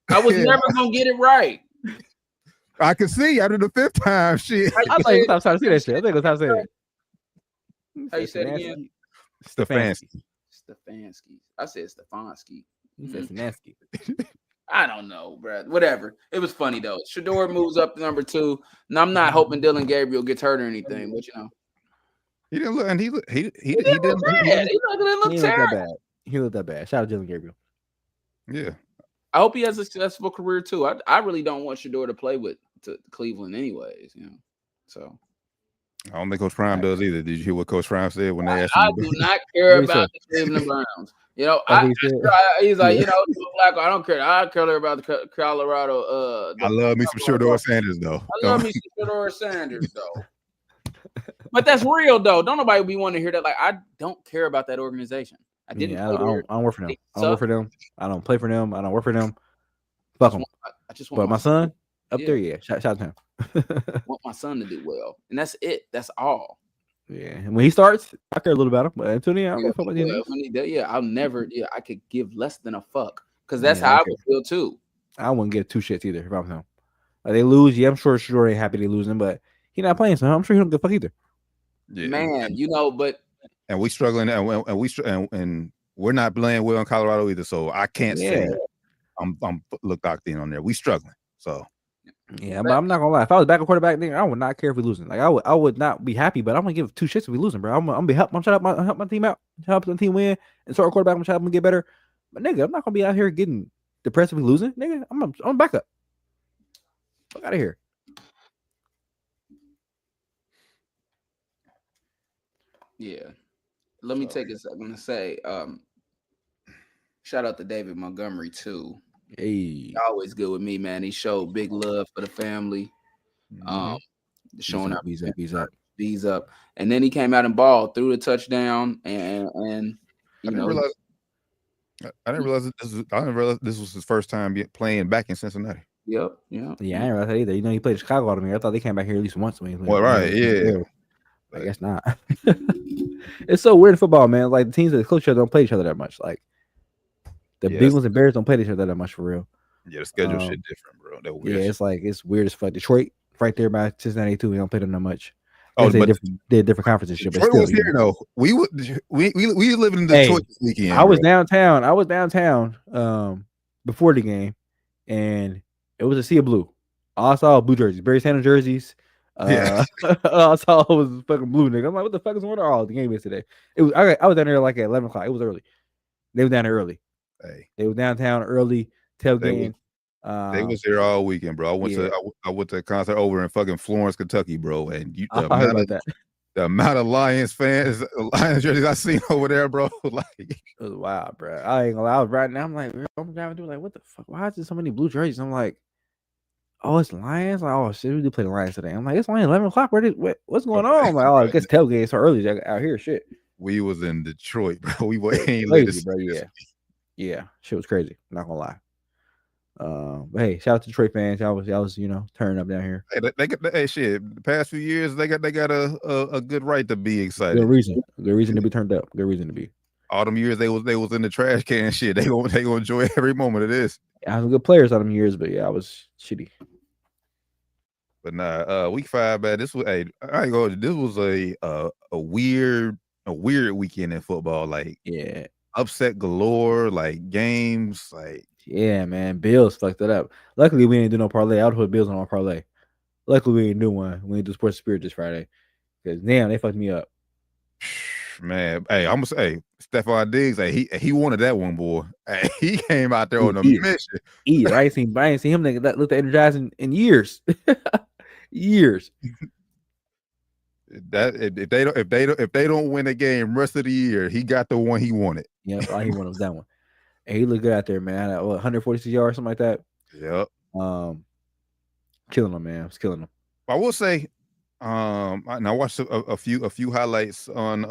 I was never gonna get it right. I can see after the 5th time. Shit. I thought you were trying to see that shit. I think it was time to say it. How you say it again? Stefanski. I said Stefanski. You said Stefanski. I don't know, bro. Whatever. It was funny though. Shedeur moves up to number 2. Now I'm not hoping Dylan Gabriel gets hurt or anything, but he didn't look, and he didn't look bad. He looked terrible. He looked that bad. Shout out to Dylan Gabriel. Yeah. I hope he has a successful career too. I really don't want Shedeur to play with Cleveland anyways, So I don't think Coach Prime does either. Did you hear what Coach Prime said when they asked him? I do not care about the Cleveland Browns. He's like, Flacco, I don't care. I care about the Colorado. I love me some Shedeur Sanders though. I love me some Shedeur Sanders though. But that's real though. Don't nobody be wanting to hear that. Like, I don't care about that organization. I didn't. I don't work for them. I don't work for them. I don't play for them. I don't work for them. Fuck them. But my son up there, yeah. Shout out to him. I want my son to do well, and that's it. That's all. Yeah, and when he starts, I care a little about him, but until then, I'm gonna fuck with him. I'll never. Yeah, I could give less than a fuck because that's how I would feel too. I wouldn't give two shits either if I was him. Like, they lose, yeah, I'm sure they happy they losing, but he not playing, so I'm sure he don't give a fuck either. Yeah. Man, but and we struggling, and we're not playing well in Colorado either. So I can't say I'm locked in on there. We struggling, so. Yeah, but I'm not gonna lie. If I was back a quarterback, then I would not care if we losing. Like I would not be happy, but I'm gonna give two shits if we losing, bro. I'm trying to help my team out, help the team win, and start a quarterback. I'm trying to help them get better. But nigga, I'm not gonna be out here getting depressed if we losing, nigga. I'm back up. Fuck out of here. Yeah. Let me take a second to say, shout out to David Montgomery too. Hey, always good with me, man. He showed big love for the family. Showing up, bees up, and then he came out and balled, threw the touchdown, and I didn't realize this was his first time playing back in Cincinnati. Yep. Yeah, I didn't realize that either. You know, he played Chicago to me. I thought they came back here at least once. Well, right, yeah. I guess not. It's so weird in football, man. Like the teams that close each other don't play each other that much. Like the Bengals and Bears don't play each other that much for real. Yeah, the schedule shit different, bro. That weird. Yeah, it's weird as fuck. Detroit, right there by Cincinnati too. We don't play them that much. They're different conferences. Detroit but still, was here though. We live in Detroit this weekend. I was downtown. Before the game, and it was a sea of blue. All I saw blue jerseys, Barry Sanders jerseys. All I saw was fucking blue, nigga. I'm like, what the fuck is going on? The game is today. It was. I was down there like at 11 o'clock. It was early. They were down there early. Hey, they were downtown early tailgating. They was here all weekend, bro. I went to a concert over in fucking Florence, Kentucky, bro. And the amount of Lions fans, Lions jerseys I seen over there, bro. Like it was wild, bro. I ain't gonna lie. I was riding. I'm like, I'm driving through, like, what the fuck? Why is there so many blue jerseys? I'm like, oh, it's Lions. Like, oh shit, we do play the Lions today. I'm like, it's only 11 o'clock. What's going on? I'm like, oh, I guess tailgate so early out here. Shit. We was in Detroit, bro. We were crazy, bro. Yeah, shit was crazy. Not gonna lie. But hey, shout out to Detroit fans. Y'all was turning up down here. Hey, shit. The past few years, they got a good right to be excited. Good reason to be turned up. Good reason to be. All them years they was in the trash can shit. They gonna enjoy every moment of this. I had some good players on them years, but yeah, I was shitty. But nah, week 5, man. This was This was a weird weekend in football. Like upset galore, like games, like. Yeah, man. Bills fucked it up. Luckily, we didn't do no parlay. I would put Bills on our parlay. Luckily, we didn't do one. We didn't do Sports Spirit this Friday. Because damn, they fucked me up. Man, hey, I'm gonna say Stephon Diggs, hey, he wanted that one, boy. Hey, he came out there on a mission. I ain't seen him that looked energizing in years. Years. That if they don't win a game rest of the year, he got the one he wanted. Yeah, all he wanted was that one. And he looked good out there, man. 146 yards, something like that. Yep. Killing him, man. I was killing him. I will say, I watched a few highlights on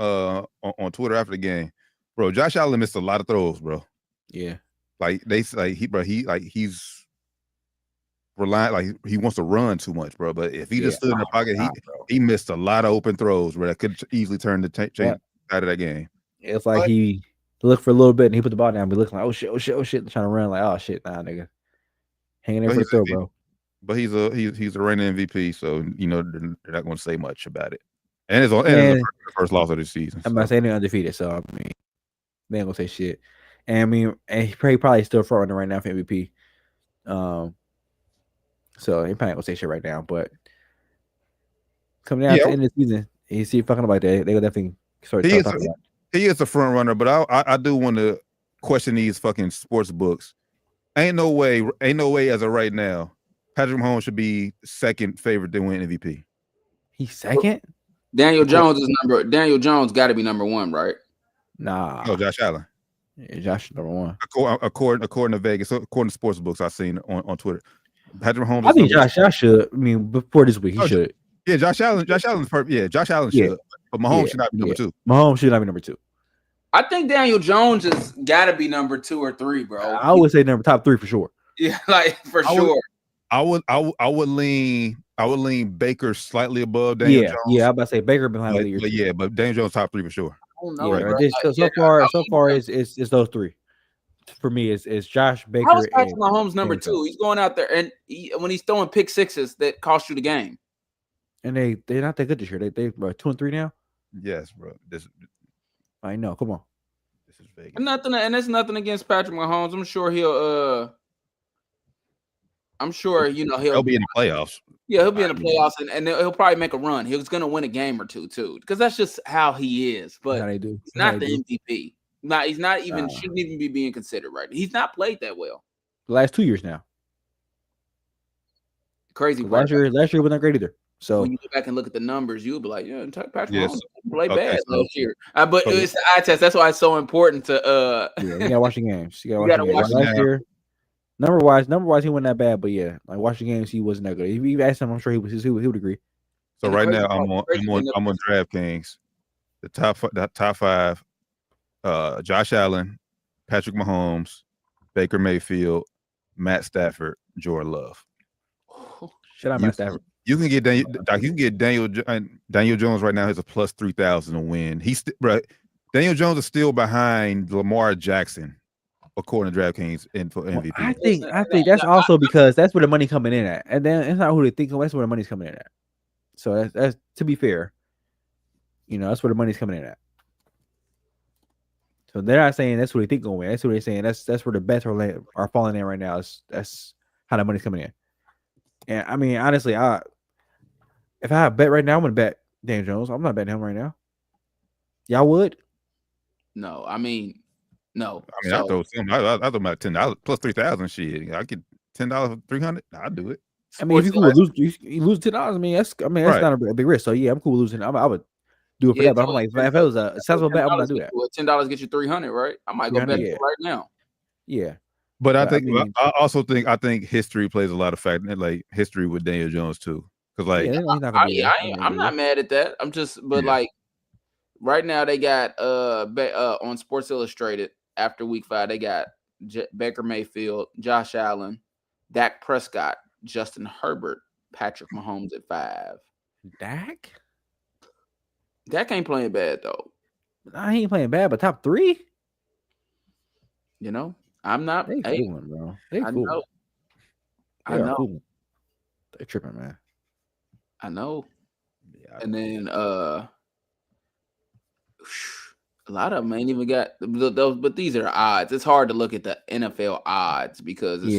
Twitter after the game, bro. Josh Allen missed a lot of throws, bro. Yeah. He's relying, like he wants to run too much, bro. But if he just stood in the pocket, he missed a lot of open throws, bro. That could easily turn the change out of that game. It's like he looked for a little bit and he put the ball down, but looking like, oh shit, trying to run like, oh shit, nah, nigga. Hanging there for the throw, bro. But he's a reigning MVP, so they're not going to say much about it. And it's the first loss of the season. I'm about to say they're undefeated, so I mean, they ain't gonna say shit. And I mean, and he probably still front runner right now for MVP. So he probably ain't gonna say shit right now, but coming down to the end of the season, you see fucking about that. They will definitely start talking about it. He is a front runner, but I do want to question these fucking sports books. Ain't no way as of right now, Patrick Mahomes should be second favorite to win MVP. He's second? Daniel Jones got to be number 1, right? Nah. No, Josh Allen. Yeah, Josh is number 1. According to Vegas, according to sports books I've seen on Twitter. Patrick Mahomes. I think Josh should. I mean, before this week, he should. Yeah, Josh Allen's perfect. Yeah, Josh Allen should. But Mahomes should not be number 2. Mahomes should not be number 2. I think Daniel Jones has got to be number 2 or 3, bro. I would say top 3 for sure. Yeah, like for sure. I would lean Baker slightly above Daniel Jones. Yeah, I'm about to say Baker behind but, the year. but yeah, but Daniel Jones top 3 for sure. don't know, Yeah, bro. so far it's those three. For me, it's Josh Baker. How is Patrick and Mahomes number Daniel 2? Jones. He's going out there and when he's throwing pick sixes that cost you the game. And they're not that good this year. They 2-3 now. Yes, bro. I know. Come on. This is Vegas. And there's nothing against Patrick Mahomes. I'm sure he'll He'll be in the playoffs. Yeah, he'll be in the playoffs and he'll probably make a run. He's gonna win a game or two too, because that's just how he is. But They do. he's not the MVP. He's not even shouldn't even be being considered right. He's not played that well. The last 2 years now. Crazy. Last year was not great either. So when you go back and look at the numbers, you'll be like, yeah, Patrick Yes. Mahomes played bad last year. But it's the eye test. That's why it's so important to yeah, you gotta watch the games. You gotta watch watch the games. Last year, number wise, he wasn't that bad, but yeah, like watching games, he wasn't that good. If you asked him, I'm sure he would agree. So right now I'm on DraftKings. The top 5, Josh Allen, Patrick Mahomes, Baker Mayfield, Matt Stafford, Jordan Love. Shout out Matt Stafford. You can get Daniel Jones right now has a plus 3,000 to win. Daniel Jones is still behind Lamar Jackson, according to DraftKings, for MVP. I think that's also because that's where the money coming in at, and then it's not who they think. That's where the money's coming in at. So that's to be fair, that's where the money's coming in at. So they're not saying that's what they think going to win. That's what they're saying. That's where the bets are falling in right now. That's how the money's coming in. And I mean, honestly, if I have a bet right now, I'm going to bet Daniel Jones. I'm not betting him right now. Y'all would? No, I mean, no. I throw some. I throw about $10 plus 3,000. Shit, I get $10 for 300. I'll do it. I mean, if you cool lose $10, I mean that's right. Not a big risk. So yeah, I'm cool losing. I would do it for that. But I'm like, if it was a sensible bet, I'm not do that. $10 get you 300, right? I might go bet it right now. Yeah. But I also think history plays a lot of factor. Like history with Daniel Jones too, because I'm not mad at that. I'm just, like right now they got on Sports Illustrated after Week 5 they got Baker Mayfield, Josh Allen, Dak Prescott, Justin Herbert, Patrick Mahomes at 5. Dak ain't playing bad though. He ain't playing bad, but top 3. I'm not. They fooling, bro. They fooling. I know. They're tripping, man. I know. Yeah, and then a lot of them ain't even got those. But these are odds. It's hard to look at the NFL odds because it's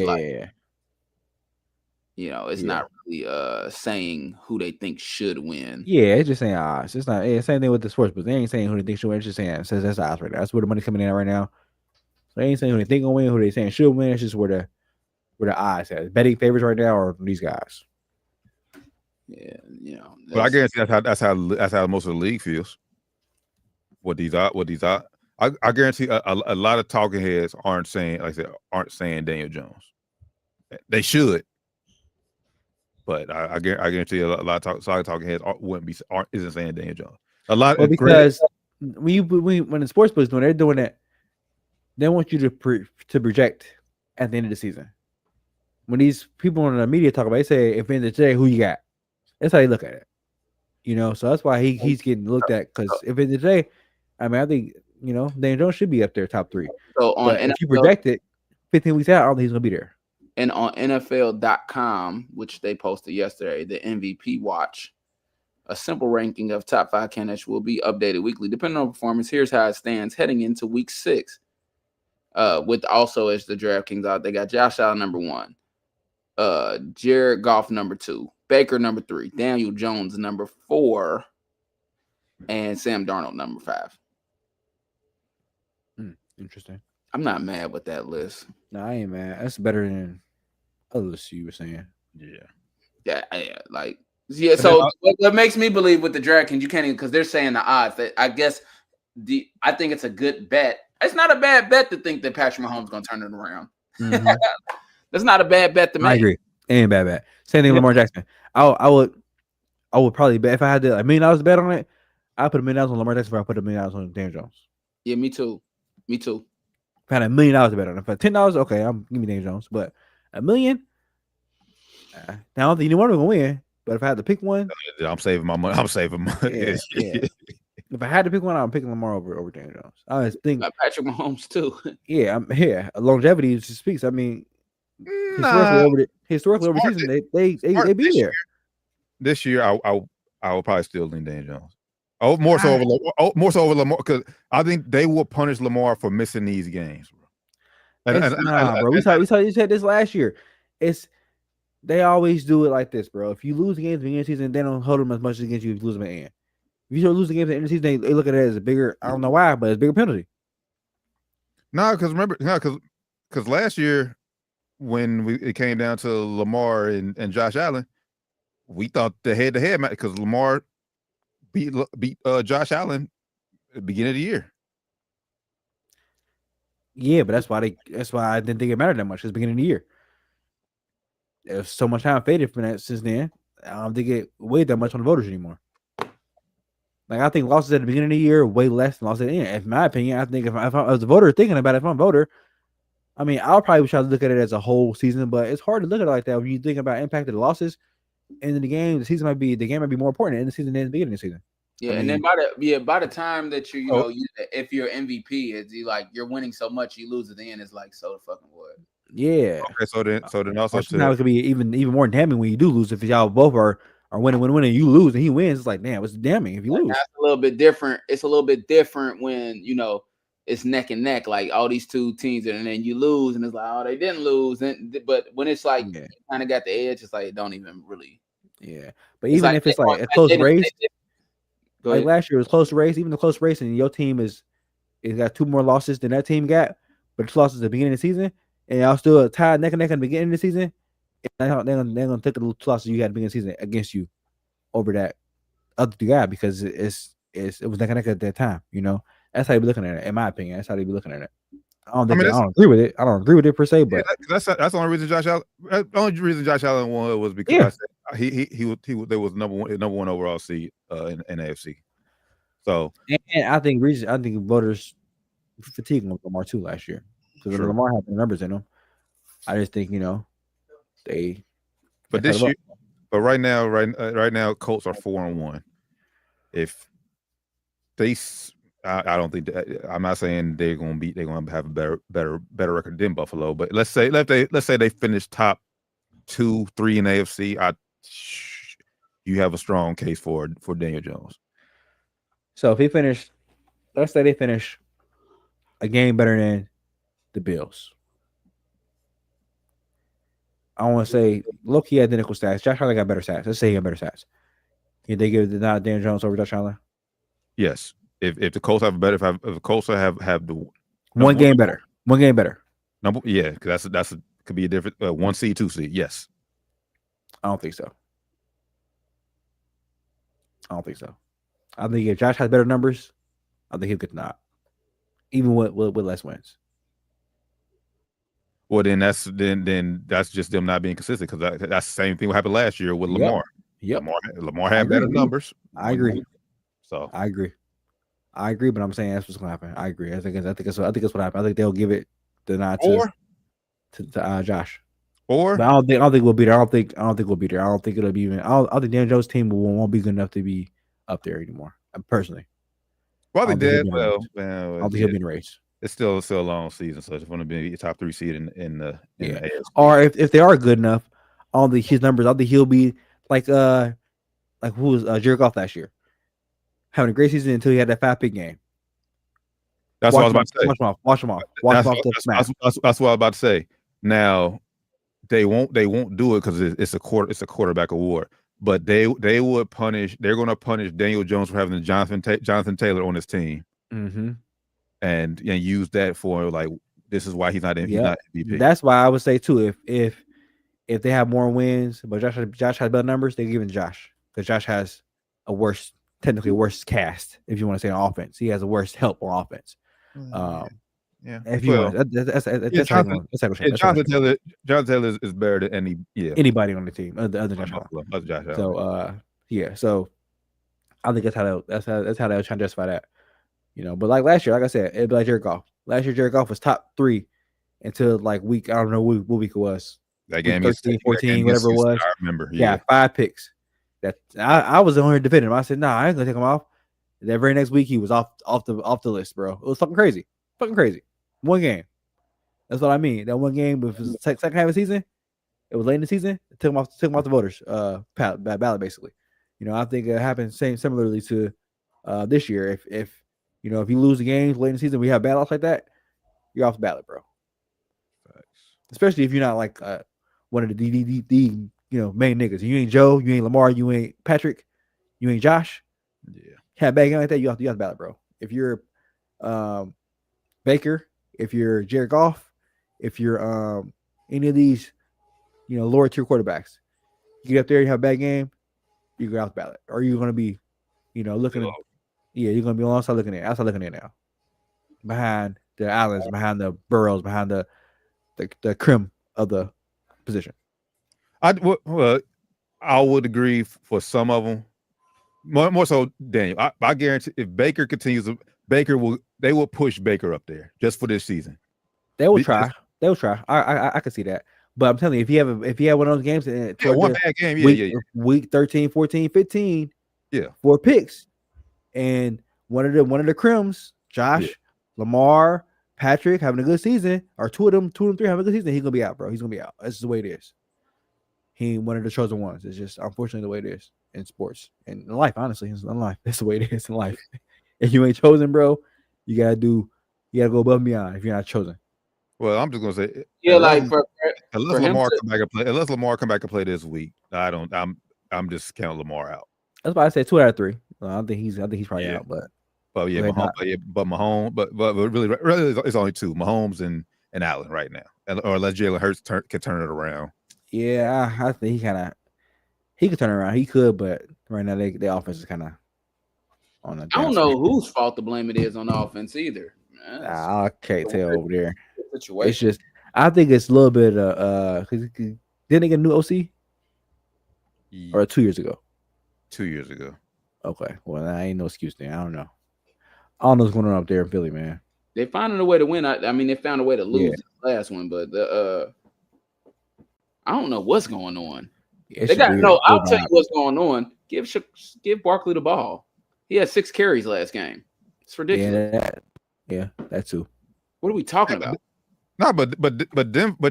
it's not really saying who they think should win. Yeah, it's just saying odds. It's not. It's same thing with the sports, but they ain't saying who they think should win. It's just saying it says that's odds right now. That's where the money's coming in at right now. So they ain't saying who they think will win, who they saying should win. It's just where the odds at. Betting favorites right now are these guys. Yeah, But I guarantee that's how most of the league feels. What these are. I guarantee a lot of talking heads aren't saying Daniel Jones. They should, but I guarantee a lot of talking heads isn't saying Daniel Jones. A lot because when the sports books doing, they're doing that. They want you to project at the end of the season. When these people in the media talk about it, they say, if in the day, who you got? That's how they look at it. So that's why he's getting looked at. Because if in the day, I mean, I think, Daniel Jones should be up there top 3. So if you project it 15 weeks out, I don't think he's going to be there. And on NFL.com, which they posted yesterday, the MVP watch, a simple ranking of top 5 candidates will be updated weekly, depending on performance. Here's how it stands heading into week 6. With also as the DraftKings out, they got Josh Allen number 1, Jared Goff number 2, Baker number 3, Daniel Jones number 4, and Sam Darnold number 5. Interesting. I'm not mad with that list. No, I ain't mad. That's better than other lists you were saying. Yeah. So what makes me believe with the DraftKings, you can't even, because they're saying the odds. That I guess I think it's a good bet. It's not a bad bet to think that Patrick Mahomes is going to turn it around. Mm-hmm. That's not a bad bet to make. I agree. Ain't bad bet. Same thing with Lamar Jackson. I would probably bet if I had $1 million to bet on it. I'd put $1 million on Lamar Jackson before I put $1 million on Daniel Jones. Yeah, me too. If I had $1 million to bet on it. For $10, okay, give me Daniel Jones. But $1 million, I don't think anyone gonna win. But if I had to pick one, I'm saving my money. I'm saving money. Yeah. If I had to pick one, I'm picking Lamar over Daniel Jones. I just think Patrick Mahomes too. longevity speaks. I mean, historically over the season, they be there. This year, I will probably still lean Daniel Jones. More so over Lamar, because I think they will punish Lamar for missing these games, bro. Bro. We said this last year. They always do it like this, bro. If you lose the games at the beginning of the season, they don't hold them as much against you if you lose them at the end. If you lose the games at the end of the season, they look at it as a bigger, I don't know why, but it's a bigger penalty. No, because last year when it came down to Lamar and Josh Allen, we thought the head-to-head match, because Lamar beat Josh Allen at the beginning of the year. Yeah, but that's why I didn't think it mattered that much at the beginning of the year. There's so much time faded from that since then. I don't think it weighed that much on the voters anymore. Like, I think losses at the beginning of the year way less than losses at the end. In my opinion, I think if I was a voter thinking about it, if I'm a voter, I mean, I'll probably try to look at it as a whole season, but it's hard to look at it like that when you think about impact of the losses. And in the game, the game might be more important in the season than the beginning of the season. Yeah, and then by the time that if you're MVP, it's you're winning so much, you lose at the end. It's like, so the fucking what? Yeah. Okay, so then also now it could be even more damning when you do lose. If y'all both are winning, you lose and he wins. It's like, damn, it's damning if you lose. That's a little bit different. It's a little bit different when it's neck and neck, like all these two teams, and then you lose, and it's like, oh, they didn't lose. But when it's like you kind of got the edge, it's like it don't even really. Yeah, but even if it's like a close race, like last year it was close race. Even the close race, and your team is got 2 more losses than that team got, but it's losses at the beginning of the season, and y'all still tied neck and neck at the beginning of the season. They're gonna take the 2 losses you had at the beginning of the season against you over that other guy, because it was neck and neck at that time. That's how you be looking at it. In my opinion, that's how they be looking at it. I don't agree with it. I don't agree with it per se, but that's the only reason Josh Allen. The only reason Josh Allen won was because I said there was number one overall seed in AFC. So, and I think voters fatigued Lamar too last year, because Lamar had the numbers in him. I just think they. But this year, but right now, Colts are 4-1. If they. I don't think I'm not saying they're going to have a better record than Buffalo, but let's say they finish top 2, 3 in AFC. You have a strong case for Daniel Jones. So if let's say they finish a game better than the Bills. I want to say low-key identical stats. Josh Allen got better stats. Let's say he got better stats. Can they give Daniel Jones over Josh Allen? Yes. If the Colts have if the Colts have the one game better. Because that's could be a different 1 seed, 2 seed. Yes, I don't think so. I think if Josh has better numbers, I think he'll get the nod, even with less wins. Well, then that's just them not being consistent, because that's the same thing what happened last year with Lamar. Yep. Lamar had better numbers. I agree. So I agree, but I'm saying that's what's going to happen. I agree. I think that's what happened. I think they'll give it the nod to Josh. But I don't think we'll be there. I don't think we'll be there. I don't think it'll be even. I don't think Daniel Jones' team won't be good enough to be up there anymore. Personally, well, they did. I don't think he'll be in the race. It's still a long season, so it's going to be a top 3 seed in the AFC. Or if they are good enough, I don't think his numbers. I think he'll be like who was Jared Goff last year, having a great season until he had that 5-pick game. That's what I was about to say. Watch him off. That's what I was about to say. Now, they won't do it because it's a quarterback award. But they would punish. They're going to punish Daniel Jones for having Jonathan Taylor on his team, and use that for this is why he's not MVP. That's why I would say too. If they have more wins, but Josh has better numbers, they're giving Josh, because Josh has technically worse cast, if you want to say, on offense. He has a worse help on offense. If you want, that's Jonathan Taylor is better than anybody on the team other than Josh Allen. So I think that's how they'll try to justify that. But like last year, like I said, it'd be like Jared Goff. Last year, Jared Goff was top 3 until week, I don't know what week it was. That game, 13, 14, whatever it was. I remember. Yeah, 5 picks. That I was on here defending him. I said, "Nah, I ain't gonna take him off." And that very next week, he was off the list, bro. It was fucking crazy. One game. That's what I mean. That one game, if it was the second half of the season, it was late in the season. It took him off the voters ballot, basically. I think it happened similarly to this year. If you lose the games late in the season, we have ballots like that, you're off the ballot, bro. Especially if you're not like one of the main niggas. You ain't Joe, you ain't Lamar, you ain't Patrick, you ain't Josh. Yeah, have a bad game like that, you have the ballot, bro. If you're Baker, if you're Jared Goff, if you're any of these lower tier quarterbacks, you get up there, you have a bad game, you go off the ballot, or you're gonna be looking at you're gonna be outside looking at now, behind the Allens, behind the Burrows, behind the creme of the position. I would agree for some of them. More so, Daniel. I guarantee if Baker continues, they will push Baker up there just for this season. They will try. I can see that. But I'm telling you, if you have one of those games, one bad game, week 13, 14, 15, 4 picks, and one of the crims, Josh, Lamar, Patrick having a good season, or two of them, 3 having a good season, he's gonna be out, bro. He's gonna be out. That's just the way it is. He ain't one of the chosen ones. It's just unfortunately the way it is in sports and in life. Honestly, it's in life. That's the way it is in life. If you ain't chosen, bro, you gotta go above and beyond. If you're not chosen. Well, I'm just gonna say, unless Lamar come back and play this week, I'm just counting Lamar out. That's why I said 2 out of 3. I think he's probably out, but Mahomes, but really, it's only 2, Mahomes and Allen right now, or unless Jalen Hurts can turn it around. Yeah, I think he could turn it around. He could, but right now the offense is kind of on the. I don't know whose fault the blame it is on the offense either. I can't tell over there. Situation. It's just I think it's a little bit didn't they get a new OC? Or 2 years ago? 2 years ago. Okay, well, I ain't no excuse there. I don't know what's going on up there in Philly, man. They finding a way to win. I mean, they found a way to lose the last one, but I don't know what's going on. I'll tell you what's going on. Give Barkley the ball. He had 6 carries last game. It's ridiculous. Yeah, that too. What are we talking about? No, but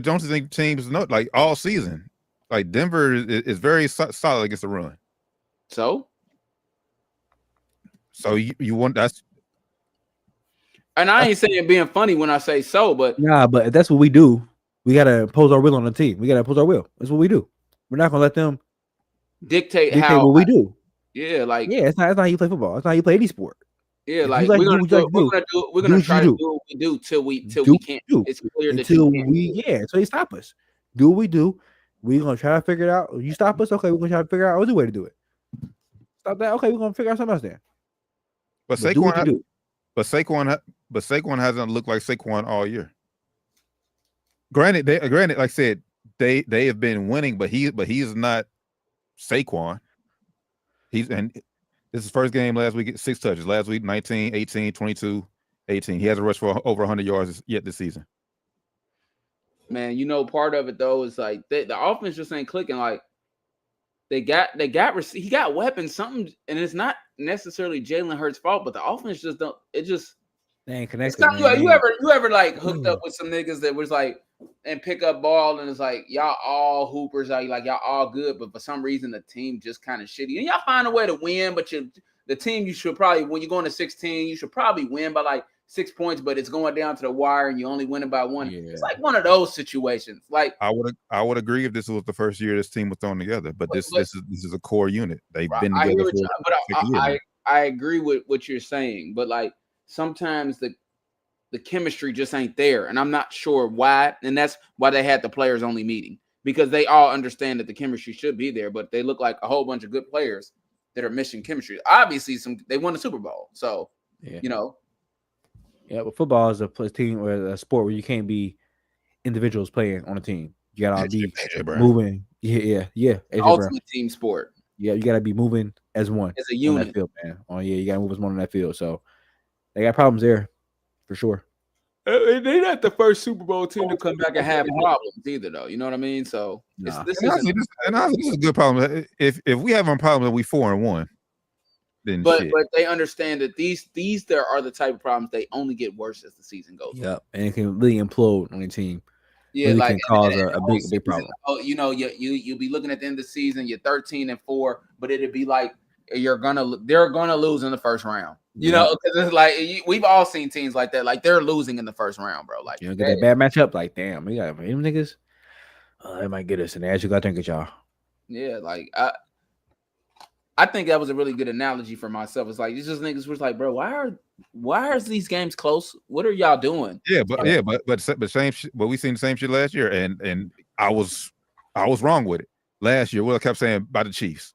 don't you think teams know, like all season, like Denver is very solid against the run. So you want that's. And I ain't saying being funny when I say so, but but that's what we do. We gotta impose our will on the team. We gotta impose our will. That's what we do. We're not gonna let them dictate how what we do. Yeah, it's not how you play football. It's not how you play any sport. Yeah, we're gonna try to do what we do till we can't. It's clear that until they stop us. Do what we do. We're gonna try to figure it out. You stop us, okay? We're gonna try to figure out another way to do it. Stop that, okay? We're gonna figure out something else then. But Saquon hasn't looked like Saquon all year. Granted, like I said, they have been winning, but he's not Saquon. This is his first game last week, 6 touches. Last week, 19, 18, 22, 18. He hasn't rushed for over 100 yards yet this season. Man, part of it though is like the offense just ain't clicking. Like he got weapons, something, and it's not necessarily Jalen Hurts' fault, but the offense just don't. It just they ain't connected. It's not, you ever like hooked up with some niggas that was like and pick up ball and it's like y'all all hoopers, like y'all all good, but for some reason the team just kind of shitty, and y'all find a way to win, but the team you should probably, when you're going to 16, you should probably win by like 6 points, but it's going down to the wire and you only winning by 1. Yeah. It's like one of those situations. Like I would agree if this was the first year this team was thrown together, but this is a core unit. They've been together I agree with what you're saying, but like sometimes the chemistry just ain't there, and I'm not sure why, and that's why they had the players only meeting, because they all understand that the chemistry should be there, but they look like a whole bunch of good players that are missing chemistry. Obviously, they won the Super Bowl, so Yeah, but football is a team or a sport where you can't be individuals playing on a team. You gotta be moving. Yeah. Ultimate team sport. Yeah, you gotta be moving as one, as a unit. On that field, man. You gotta move as one on that field. So they got problems there for sure. They're not the first Super Bowl team to come back and have problems either, though. You know what I mean? So Nah. this this is a good problem. If we have a problem, we 4-1. Then but shit. they understand that these there are the type of problems they only get worse as the season goes. Yep, and it can really implode on the team. Yeah, really like can cause a big problem. Oh, you know, you'll be looking at the end of the season, you're 13-4, but it'd be like they're gonna lose in the first round. You know, because it's like we've all seen teams like that, like they're losing in the first round, bro. Like you know, get that bad matchup, like damn, we got them niggas. They might get us, and they actually got to think at y'all. Yeah, like I think that was a really good analogy for myself. It's like these just niggas was like, bro, why are these games close? What are y'all doing? But same shit, but we seen the same shit last year, and I was wrong with it. Last year, what I kept saying about the Chiefs.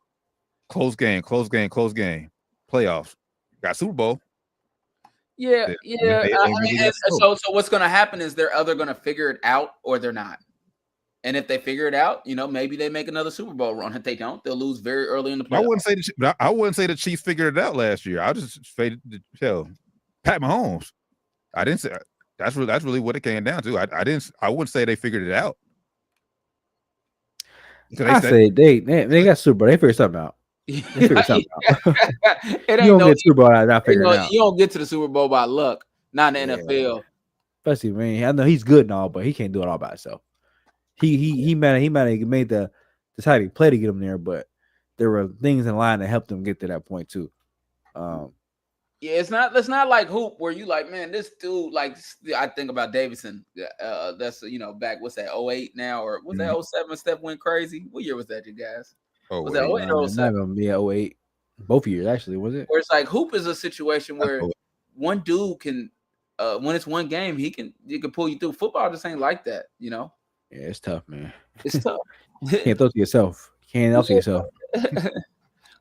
Close game, playoffs. Got Super Bowl. Yeah. So what's gonna happen is they're either gonna figure it out or they're not. And if they figure it out, you know, maybe they make another Super Bowl run. If they don't, they'll lose very early in the playoffs. I wouldn't say the Chiefs figured it out last year. I just faded Pat Mahomes. I didn't say that's really what it came down to. I wouldn't say they figured it out. I say they got Super Bowl. They figured something out. They figured something out. You don't get Super Bowl not figuring it out. You don't get to the Super Bowl by luck. Not in the NFL. Especially, man, I know he's good and all, but he can't do it all by himself. He might have made the deciding play to get him there, but there were things in line that helped him get to that point too. Yeah, it's not like Hoop where you like, man, this dude, like I think about Davidson. That's back, what's that, 08 now, or was that 07 Steph went crazy? What year was that, you guys? Was that 08 or 07? Yeah, 08. Both years actually, was it? Where it's like Hoop is a situation where one dude can when it's one game, he can pull you through. Football just ain't like that, you know. Yeah, it's tough, man. It's tough. You can't throw to yourself. You can't help yourself.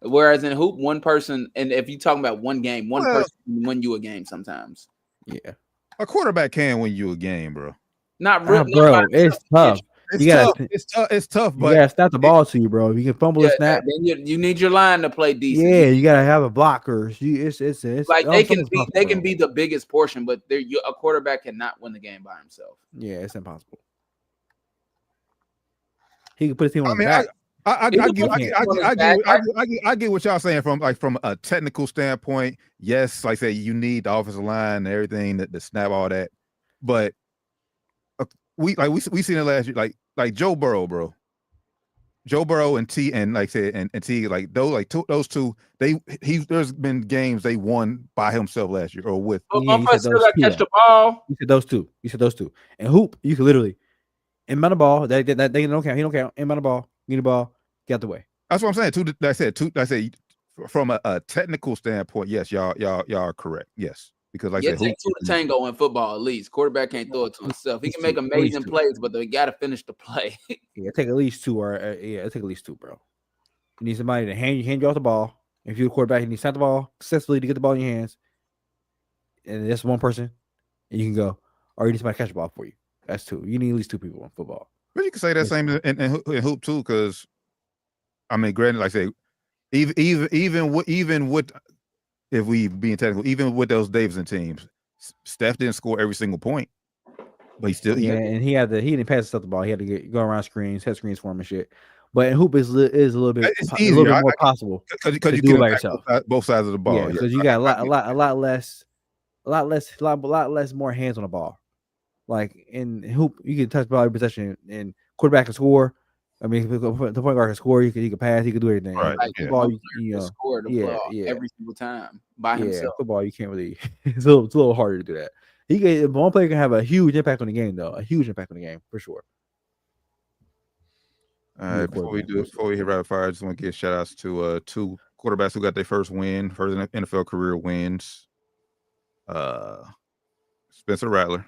Whereas in Hoop, one person, and if you're talking about one game, one person can win you a game sometimes. Yeah. A quarterback can win you a game, bro. Not really, bro. It's tough. It's tough, but you gotta snap the ball to you, bro. If you can fumble a snap, then you need your line to play decent. Yeah, you gotta have a blocker. It's like they can be the biggest portion, but a quarterback cannot win the game by himself. Yeah, it's impossible. He can put his team on his back. I get what y'all saying from a technical standpoint. Yes, like I said, you need the offensive line and everything to snap all that. But we seen it last year, like Joe Burrow, bro. Joe Burrow and T and like I said and T, like those two, there's been games they won by himself last year or with. Catch the ball. You said those two. And Hoop, you could literally inbound the ball. They don't count. He don't count. Inbound the ball. Get the ball. Get out the way. That's what I'm saying. I said from a technical standpoint, yes, y'all are correct. Yes, because like I said, take two to tango in football. At least quarterback can't throw it to himself. He can make amazing plays, but they got to finish the play. Yeah, take at least two, take at least two, bro. You need somebody to hand you off the ball. If you're the quarterback, you need to snap the ball successfully to get the ball in your hands, and that's one person, and you can go. Or you need somebody to catch the ball for you. That's two. You need at least two people in football. But you can say that same in Hoop too, because I mean, granted, like I say, even with if we being technical, even with those Davidson teams, Steph didn't score every single point, but he still and he didn't pass the ball. He had to go around screens, set screens for him and shit. But in Hoop is a little bit more possible because you do it by yourself, both sides of the ball. Yeah, because you got a lot less more hands on the ball. Like in Hoop, you can touch the ball every possession, and quarterback can score. I mean, the point guard can score. He can pass. He can do everything. Right. Like football, you score the ball every single time by himself. Football, you can't really. It's a little harder to do that. One player can have a huge impact on the game, though. A huge impact on the game for sure. All right. Before we hit rapid fire, I just want to give shout outs to two quarterbacks who got their first NFL career wins. Spencer Rattler.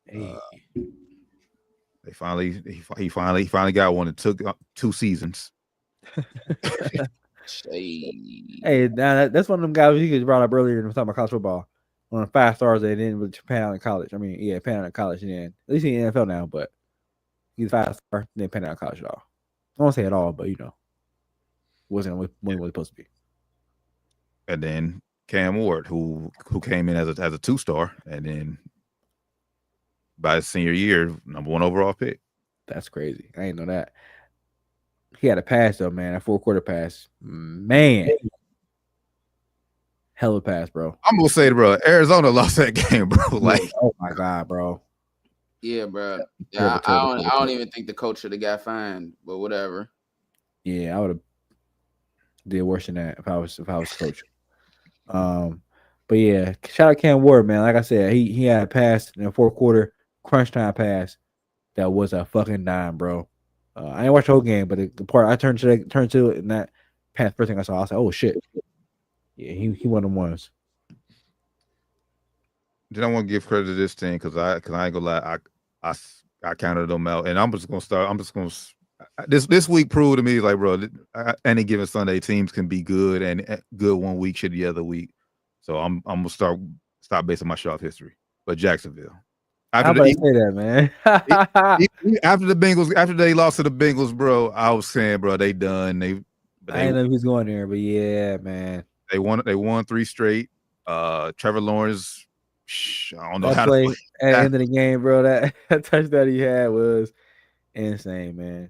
Hey. He finally got one. It took 2 seasons. Hey, now that's one of them guys you brought up earlier when we were talking about college football. One of the 5 stars that didn't really pan out in college. I mean, yeah, pan out in college, and then at least in the NFL now, but he's 5-star, didn't pan out in college at all. I won't say at all, but wasn't what he was supposed to be. And then Cam Ward, who came in as a 2-star, and then by his senior year, number 1 overall pick. That's crazy. I didn't know that. He had a pass though, man. A 4-quarter pass, man. Hell of a pass, bro. I'm gonna say, bro, Arizona lost that game, bro. Like, oh my god, bro. Yeah, bro. Yeah, I don't even think the coach should have got fined, but whatever. Yeah, I would have did worse than that if I was coach. But yeah, shout out Cam Ward, man. Like I said, he had a pass in the 4th quarter, crunch time pass that was a fucking dime, bro. I didn't watch the whole game, but the part I turned to it, and that pass, first thing I saw, I was like, oh shit. Yeah, he one of them ones. Then I want to give credit to this team because I ain't gonna lie, I counted them out, and I'm just gonna this week proved to me like, bro, any given Sunday teams can be good and good one week, shit the other week. So I'm gonna stop basing my shit off history. But Jacksonville, How about I say that, man? after they lost to the Bengals, bro, I was saying, bro, they done. I didn't know who's going there, but yeah, man. They won 3 straight. Trevor Lawrence, I don't know that how play to at the end of the game, bro. That touchdown he had was insane, man.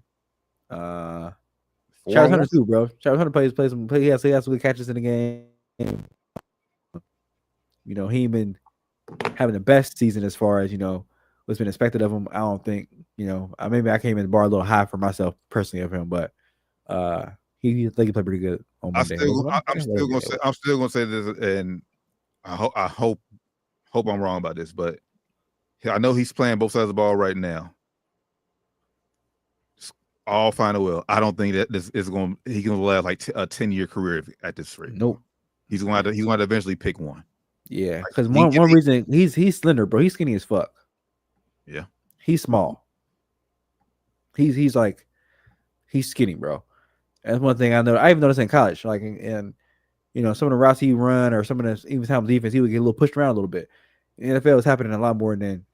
Travis Hunter too, bro. Travis Hunter plays some. He has some good catches in the game. You know, he ain't been having the best season as far as what's been expected of him. I don't think maybe I came in the bar a little high for myself personally of him, but he played pretty good on Monday. I'm still gonna say this, and I hope I'm wrong about this, but I know he's playing both sides of the ball right now. All fine and well. I don't think that he's gonna last like a 10-year career at this rate. Nope. He's going to eventually pick one. Yeah, because one reason he's slender, bro. He's skinny as fuck. Yeah, he's small. He's skinny, bro. That's one thing I know. I even noticed in college, like and some of the routes he run or some of the even time defense, he would get a little pushed around a little bit. In the NFL is happening a lot more than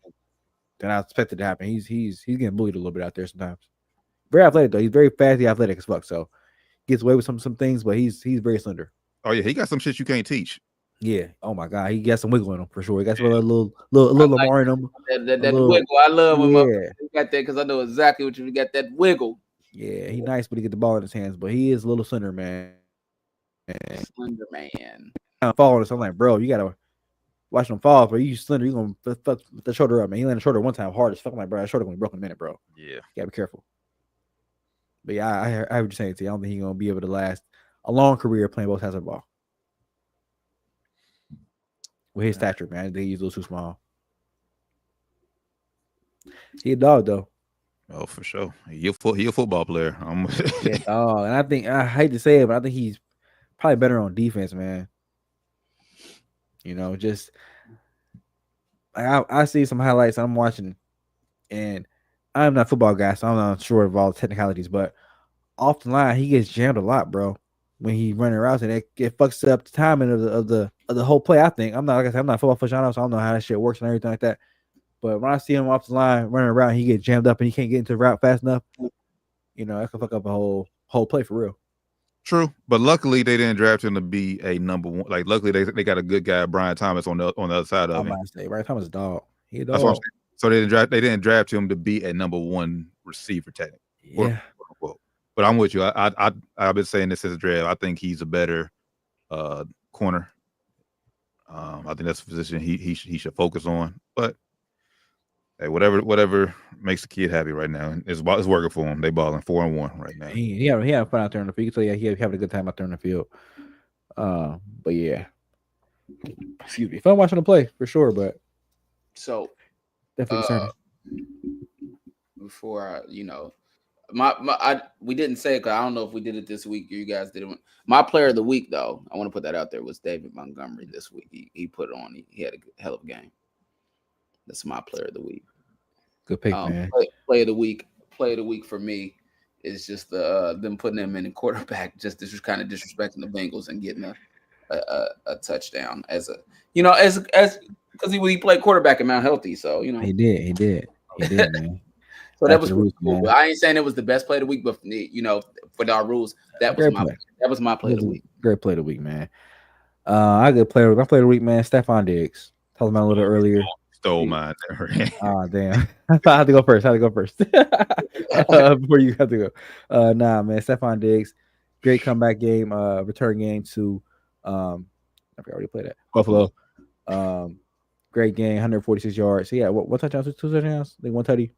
I expected to happen. He's getting bullied a little bit out there sometimes. Very athletic though. He's very fast. He's athletic as fuck. So gets away with some things, but he's very slender. Oh yeah, he got some shit you can't teach. Yeah. Oh my god, he got some wiggle in him for sure. He got some little Lamar in him. That wiggle. I love when you got that because I know exactly what you got. That wiggle. Yeah, he's nice, but he get the ball in his hands. But he is a little slender, man. Slender man. I'm falling. So I'm like, bro, you gotta watch him fall. But you slender, you gonna fuck the shoulder up, man. He landed the shoulder one time hard as fuck. I'm like, bro, that shoulder gonna be broken in a minute, bro. Yeah, you gotta be careful. But yeah, I heard you saying to you. I don't think he's gonna be able to last a long career playing both sides of the ball. With his stature, man, I think he's a little too small. He a dog though. Oh, for sure. He a football player. Yeah, dog. And I hate to say it, but I think he's probably better on defense, man. Just I see some highlights I'm watching, and I'm not a football guy, so I'm not sure of all the technicalities, but off the line, he gets jammed a lot, bro. When he running routes, and it fucks up the timing of the whole play. I think I'm not a football aficionado, so I don't know how that shit works and everything like that. But when I see him off the line running around, he gets jammed up and he can't get into the route fast enough. That could fuck up a whole play for real. True, but luckily they didn't draft him to be a number one. Like, luckily they got a good guy, Brian Thomas, on the other side of him. Brian Thomas is a dog. He a dog. That's what I'm saying. So they didn't draft him to be a number one receiver, technically. Yeah. But I'm with you. I've been saying this as a draft. I think he's a better corner. I think that's a position he should focus on. But hey, whatever makes the kid happy right now, it's working for him. They balling 4-1 right now. He having fun out there on the field. You can tell he having a good time out there on the field. But yeah, excuse me, fun watching him play for sure. But so definitely concerning. Before we didn't say it because I don't know if we did it this week or you guys did it. My player of the week, though, I want to put that out there, was David Montgomery this week. He put it on. He had a hell of a game. That's my player of the week. Good pick, man. Play of the week for me is just them putting him in a quarterback, just kind of disrespecting the Bengals and getting a touchdown as because he played quarterback at Mount Healthy, so he did, man. So that was cool. Man. I ain't saying it was the best play of the week, but for our rules, that was my play of the week. Great play of the week, man. My play of the week, man. Stephon Diggs. Talked about a little earlier. stole mine. Oh damn! I had to go first. Before you have to go. Nah, man. Stephon Diggs, great comeback game. Return game to I forgot where he played at Buffalo. Great game, 146 yards. So yeah, what touchdowns? 2 touchdowns? I think 1 tutty.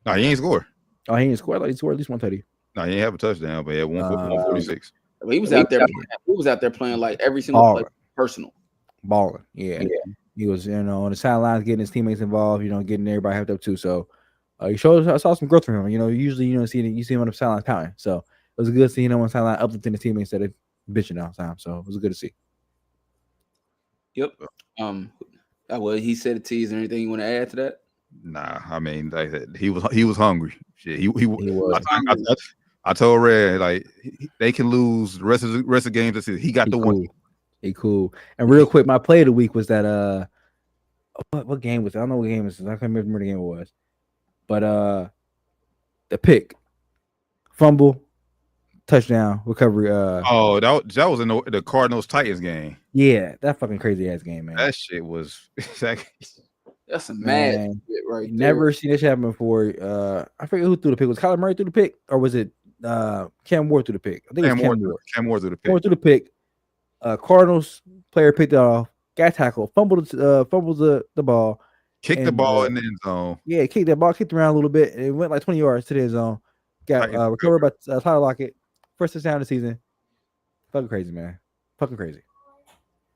No, he ain't score. Oh, he didn't score. I thought he scored at least 1 tutty. No, he didn't have a touchdown, but yeah, 146. He was out there. He was out there playing like every single play personal. Balling, yeah. He was, on the sidelines getting his teammates involved. Getting everybody hyped up too. So he showed. I saw some growth from him. Usually you see him on the sidelines pouting. So it was good to see him on the sideline uplifting his teammates instead of bitching all the time. So it was good to see. Yep. Well, he said it to you. Is there anything you want to add to that? Nah, I mean, like he was hungry. Shit, he was. I told Red like they can lose the rest of the games this season. He got the cool. one. He cool. And real quick, my play of the week was that what game was it? I don't know what game it was. I can't remember the game it was. But the pick, fumble, touchdown, recovery. That was in the Cardinals Titans game. Yeah, that fucking crazy ass game, man. That shit was that's some mad shit right there. Never seen this happen before. I forget who threw the pick. Was Kyler Murray threw the pick, or was it Cam Ward threw the pick? I think it was Cam Ward. Cam Ward threw the pick. Ward threw the pick. Cardinals player picked it off, got tackled, fumbled the ball, kicked the ball in the end zone. Yeah, kicked that ball, kicked around a little bit, and it went like 20 yards to the end zone. Got recovered by Tyler Lockett, first touchdown of the season. Fucking crazy, man. Fucking crazy.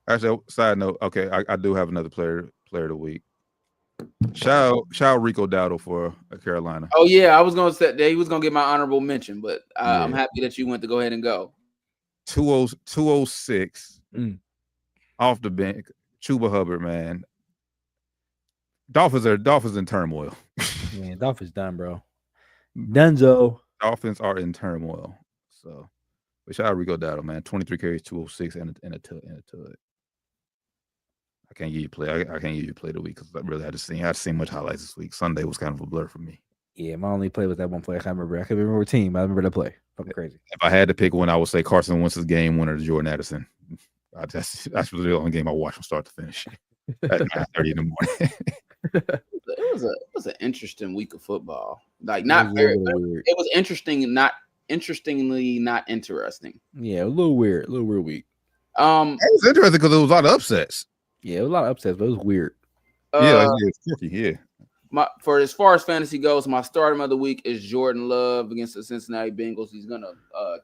Actually, side note, okay, I do have another player of the week. Shout out Rico Dowdle for Carolina. Oh yeah, I was gonna say that he was gonna get my honorable mention, but I'm happy that you went to go ahead and go. 206 off the bench. Chuba Hubbard, man. Dolphins in turmoil. Yeah, Dolphins done, bro. Dunzo. Dolphins are in turmoil. So, but shout out Rico Dowdle, man. 23 carries, 206, and a tud. I can't give you play. I can't give you play of the week because I really had to see much highlights this week. Sunday was kind of a blur for me. Yeah, my only play was that one play. I can't remember a team. I remember that play. Fucking crazy. If I had to pick one, I would say Carson Wentz's game winner to Jordan Addison. That's really the only game I watched from start to finish at 9:30 in the morning. It was an interesting week of football. Like not very. It was interesting, not interestingly not interesting. Yeah, a little weird week. It was interesting because there was a lot of upsets. Yeah, it was a lot of upsets, but it was weird. It's tricky. Yeah. For as far as fantasy goes, my starter of the week is Jordan Love against the Cincinnati Bengals. He's gonna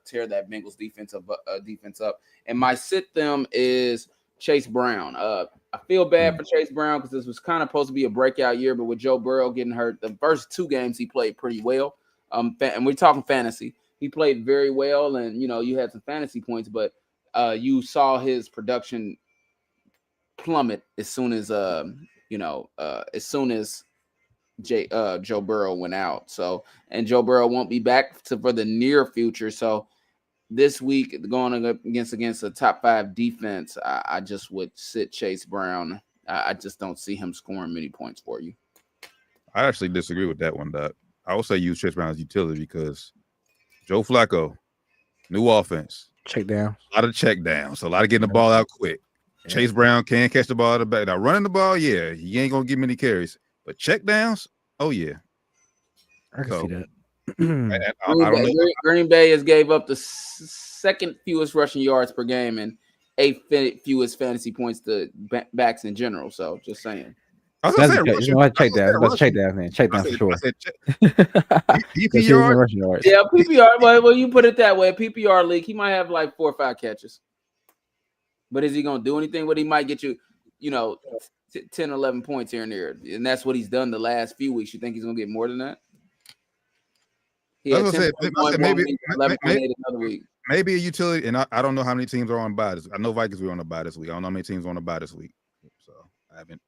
tear that Bengals defense up. And my sit them is Chase Brown. I feel bad for Chase Brown because this was kind of supposed to be a breakout year, but with Joe Burrow getting hurt, the first 2 games he played pretty well. And we're talking fantasy. He played very well, and you had some fantasy points, but you saw his production plummet as soon as Joe Burrow went out. So, and Joe Burrow won't be back for the near future. So this week going against a top 5 defense, I just would sit Chase Brown. I just don't see him scoring many points for you. I actually disagree with that one, Doc. I would say use Chase Brown as utility because Joe Flacco, new offense. Check down. A lot of check downs. A lot of getting the ball out quick. Yeah. Chase Brown can catch the ball at the back. Now running the ball, yeah, he ain't gonna get many carries. But check downs, oh yeah. I can see that. Green Bay has gave up the second fewest rushing yards per game and 8th fewest fantasy points to backs in general. So just saying. I was gonna say, check down, man. Check down for sure. PPR. Yeah, PPR. Well, you put it that way. PPR league, he might have like 4 or 5 catches. But is he gonna do anything? But he might get you, 10, 11 points here and there. And that's what he's done the last few weeks. You think he's gonna get more than that? Maybe a utility, and I don't know how many teams are on bye. I know Vikings were on a bye this week. I don't know how many teams are on a bye this week. So I haven't.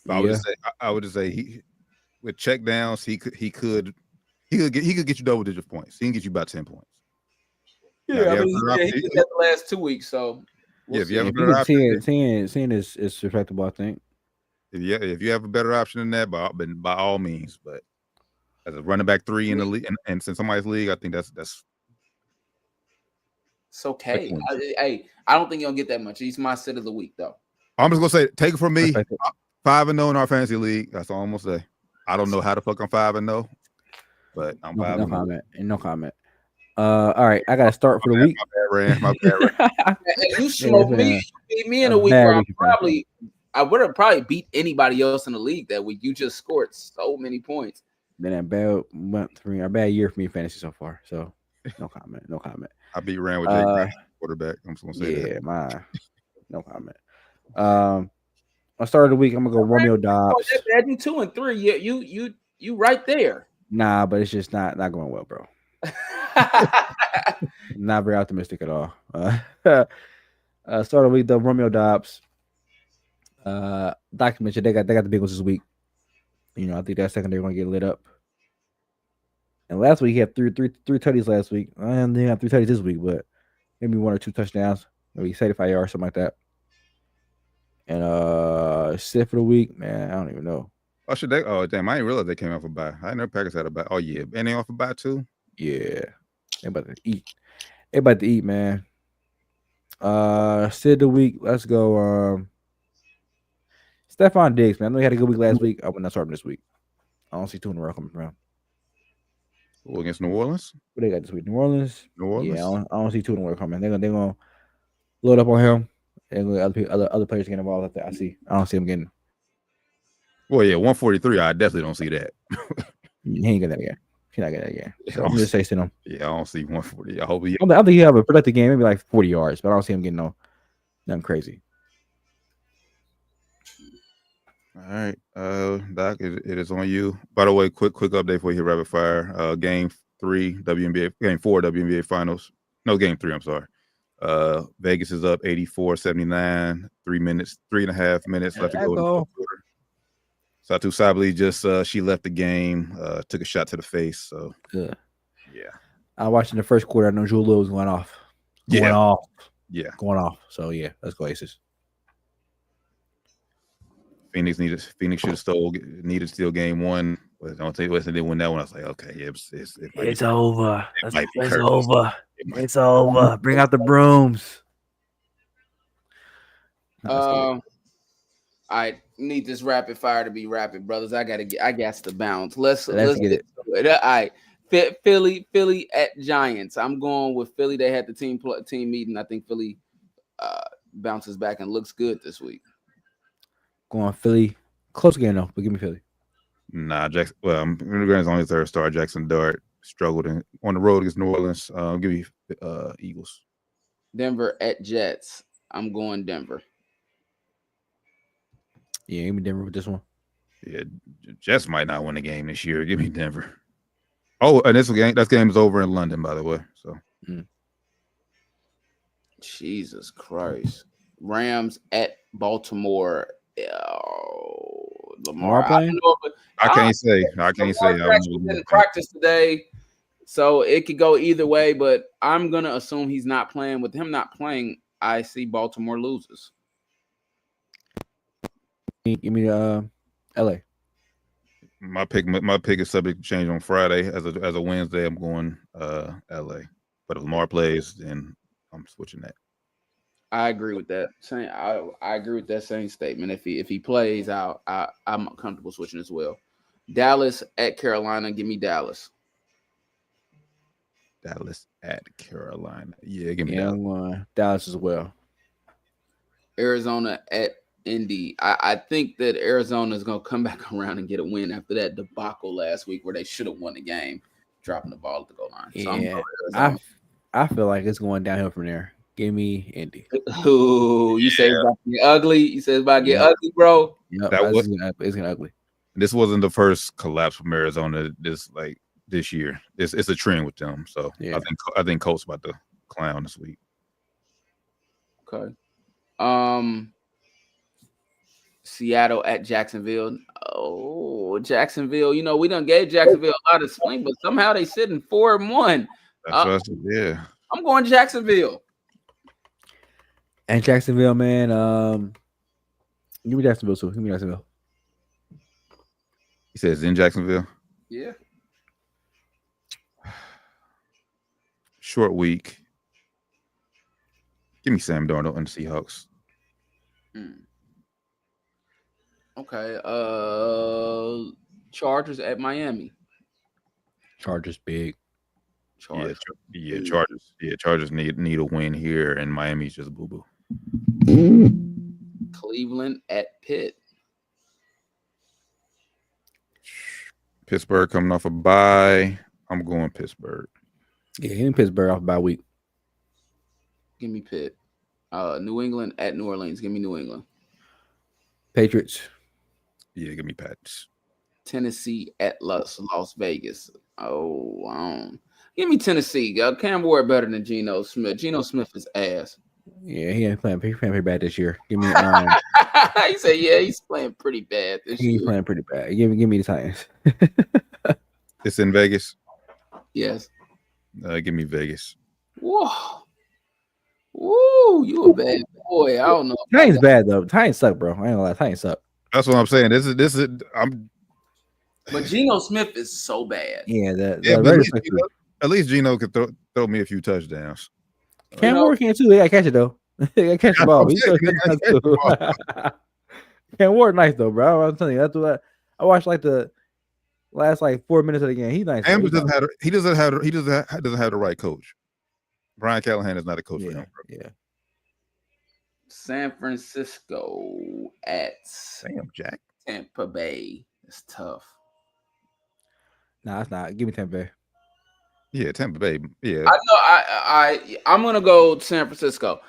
But I would just say he with check downs, he could get you double digit points. He can get you about 10 points. Yeah, he did that the last 2 weeks. So if you have a better option, seeing is respectable, I think. If you have a better option than that, by all means. But as a running back 3 in the league, and in somebody's league, I think that's it's okay. I don't think you'll get that much. He's my sit of the week, though. I'm just gonna say, take it from me. 5-0 in our fantasy league. That's all I'm gonna say. I don't know how the fuck I'm 5-0, but I'm 5-0. No comment. No comment. All right, I got to start for the week. My bad, Rand. And you smoked me. You beat me in a week where I would have probably beat anybody else in the league that week. You just scored so many points. Been a bad month for me, a bad year for me in fantasy so far. So no comment. No comment. I beat Rand with Jake Green, quarterback. I'm just gonna say that. Yeah, no comment. I started the week. I'm gonna go Romeo Dobbs. You 2-3. You right there. Nah, but it's just not going well, bro. Not very optimistic at all. Start of the week, the Romeo Dobbs. Doc mentioned they got the Bengals this week. You know, I think that secondary going to get lit up. And last week he had three tutties last week. And then have 3 tutties this week, but maybe 1 or 2 touchdowns, maybe 75 yards, something like that. And sit for the week, man, I don't even know. Oh, should they? Oh, damn! I didn't realize they came off a bye. I didn't know Packers had a bye. Oh yeah, and they off a bye too. Yeah, they about to eat. They about to eat, man. Sit the week. Let's go. Stephon Diggs, man. I know he had a good week last week. I would not start him this week. I don't see 2 in a row coming around. Oh, against New Orleans. What they got this week? New Orleans. New Orleans. Yeah, I don't see 2 in a row coming. They're gonna load up on him, and other players get involved. I don't see him getting. Well, yeah, 143. I definitely don't see that. He ain't get that again. He's not getting that again. So I'm just saying him. Yeah, I don't see 140. I hope he. I think he'll have a productive game, maybe like 40 yards, but I don't see him getting nothing crazy. All right, Doc, it is on you. By the way, quick update for you, rapid fire. Game 4 WNBA finals. No, game 3. I'm sorry. Vegas is up 84-79. 3.5 minutes left to go. Satu Sabli just she left the game, took a shot to the face. So yeah. I watched in the first quarter. I know Jewel was going off. Going off. So yeah, let's go Aces. Phoenix should have needed to steal game 1. But don't take West and then win that one. I was like, okay, it's over. It's over. It's over. Bring out the brooms. I need this rapid fire to be rapid, brothers. I got to bounce. Let's get it. All right. Philly at Giants. I'm going with Philly. They had the team meeting. I think Philly bounces back and looks good this week. Going Philly. Close game though, but give me Philly. Nah, Jackson. Well, Grant's only 3rd star. Jackson Dart struggled on the road against New Orleans. Give me Eagles. Denver at Jets. I'm going Denver. Yeah, give me Denver with this one. Yeah, Jets might not win the game this year. Give me Denver. Oh, and that game is over in London, by the way. So, Jesus Christ. Rams at Baltimore. Lamar playing? I can't say. Didn't practice today, so it could go either way. But I'm gonna assume he's not playing. With him not playing, I see Baltimore loses. Give me LA. My pick is subject to change on Friday. As a Wednesday, I'm going LA. But if Lamar plays, then I'm switching that. I agree with that. I agree with that same statement. If he plays, I'm comfortable switching as well. Dallas at Carolina. Give me Dallas. Dallas at Carolina. Yeah, give me Dallas. Dallas as well. Arizona at Indy. I think that Arizona is going to come back around and get a win after that debacle last week where they should have won the game, dropping the ball at the goal line. So I feel like it's going downhill from there. Give me Indy. Ooh, you say it's about to get ugly. You say it's about to get ugly, bro. Yep, it's gonna ugly. This wasn't the first collapse from Arizona this year. It's a trend with them. So yeah. I think Colts about to clown this week. Okay. Seattle at Jacksonville. Oh, Jacksonville. You know, we done gave Jacksonville a lot of swing, but somehow they sitting 4-1. Yeah. I'm going Jacksonville. And Jacksonville, man. Give me Jacksonville too. Give me Jacksonville. He says in Jacksonville. Yeah. Short week. Give me Sam Darnold and the Seahawks. Okay. Chargers at Miami. Chargers big. Chargers. Yeah, Chargers. Yeah, Chargers need a win here, and Miami's just boo boo. Cleveland at Pitt. Pittsburgh coming off a bye. I'm going Pittsburgh. Yeah, in Pittsburgh off bye week. Give me Pitt. New England at New Orleans. Give me New England. Patriots. Yeah, give me Pats. Tennessee at Las Vegas. Give me Tennessee. Cam Ward better than Geno Smith. Geno Smith is ass. Yeah, he ain't playing pretty bad this year. Give me He said, yeah, he's playing pretty bad this year. He's playing pretty bad. Give me the Titans. It's in Vegas. Yes. Give me Vegas. Whoa. Woo, you a bad boy. I don't know. Titans bad though. Titans suck, bro. I ain't gonna lie. Titans suck. That's what I'm saying. This is But Geno Smith is so bad. Yeah, at least Geno could throw me a few touchdowns. Cam Ward can too. They gotta catch it though. They gotta catch the ball. Cam Ward nice though, bro. I'm telling you, that's what I watched like the last 4 minutes of the game. He's nice. Cam doesn't have the right coach. Brian Callahan is not a coach for him. Bro. Yeah. San Francisco at Jack. Tampa Bay. It's tough. Nah, it's not. Give me Tampa Bay. Yeah, Tampa Bay. Yeah. I know. I'm gonna go San Francisco.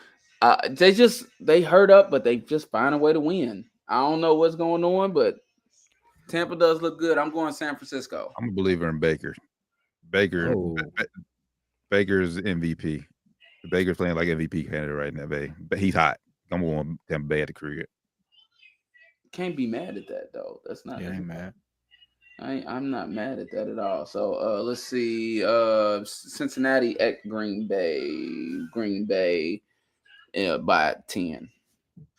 They hurt up, but they just find a way to win. I don't know what's going on, but Tampa does look good. I'm going San Francisco. I'm a believer in Baker. Baker's MVP. Baker's playing like MVP candidate right now, Bay. But he's hot. I'm going Tampa Bay at the career. Can't be mad at that though. That's not. Yeah, I ain't mad. I'm not mad at that at all. So let's see. Cincinnati at Green Bay. Green Bay by 10.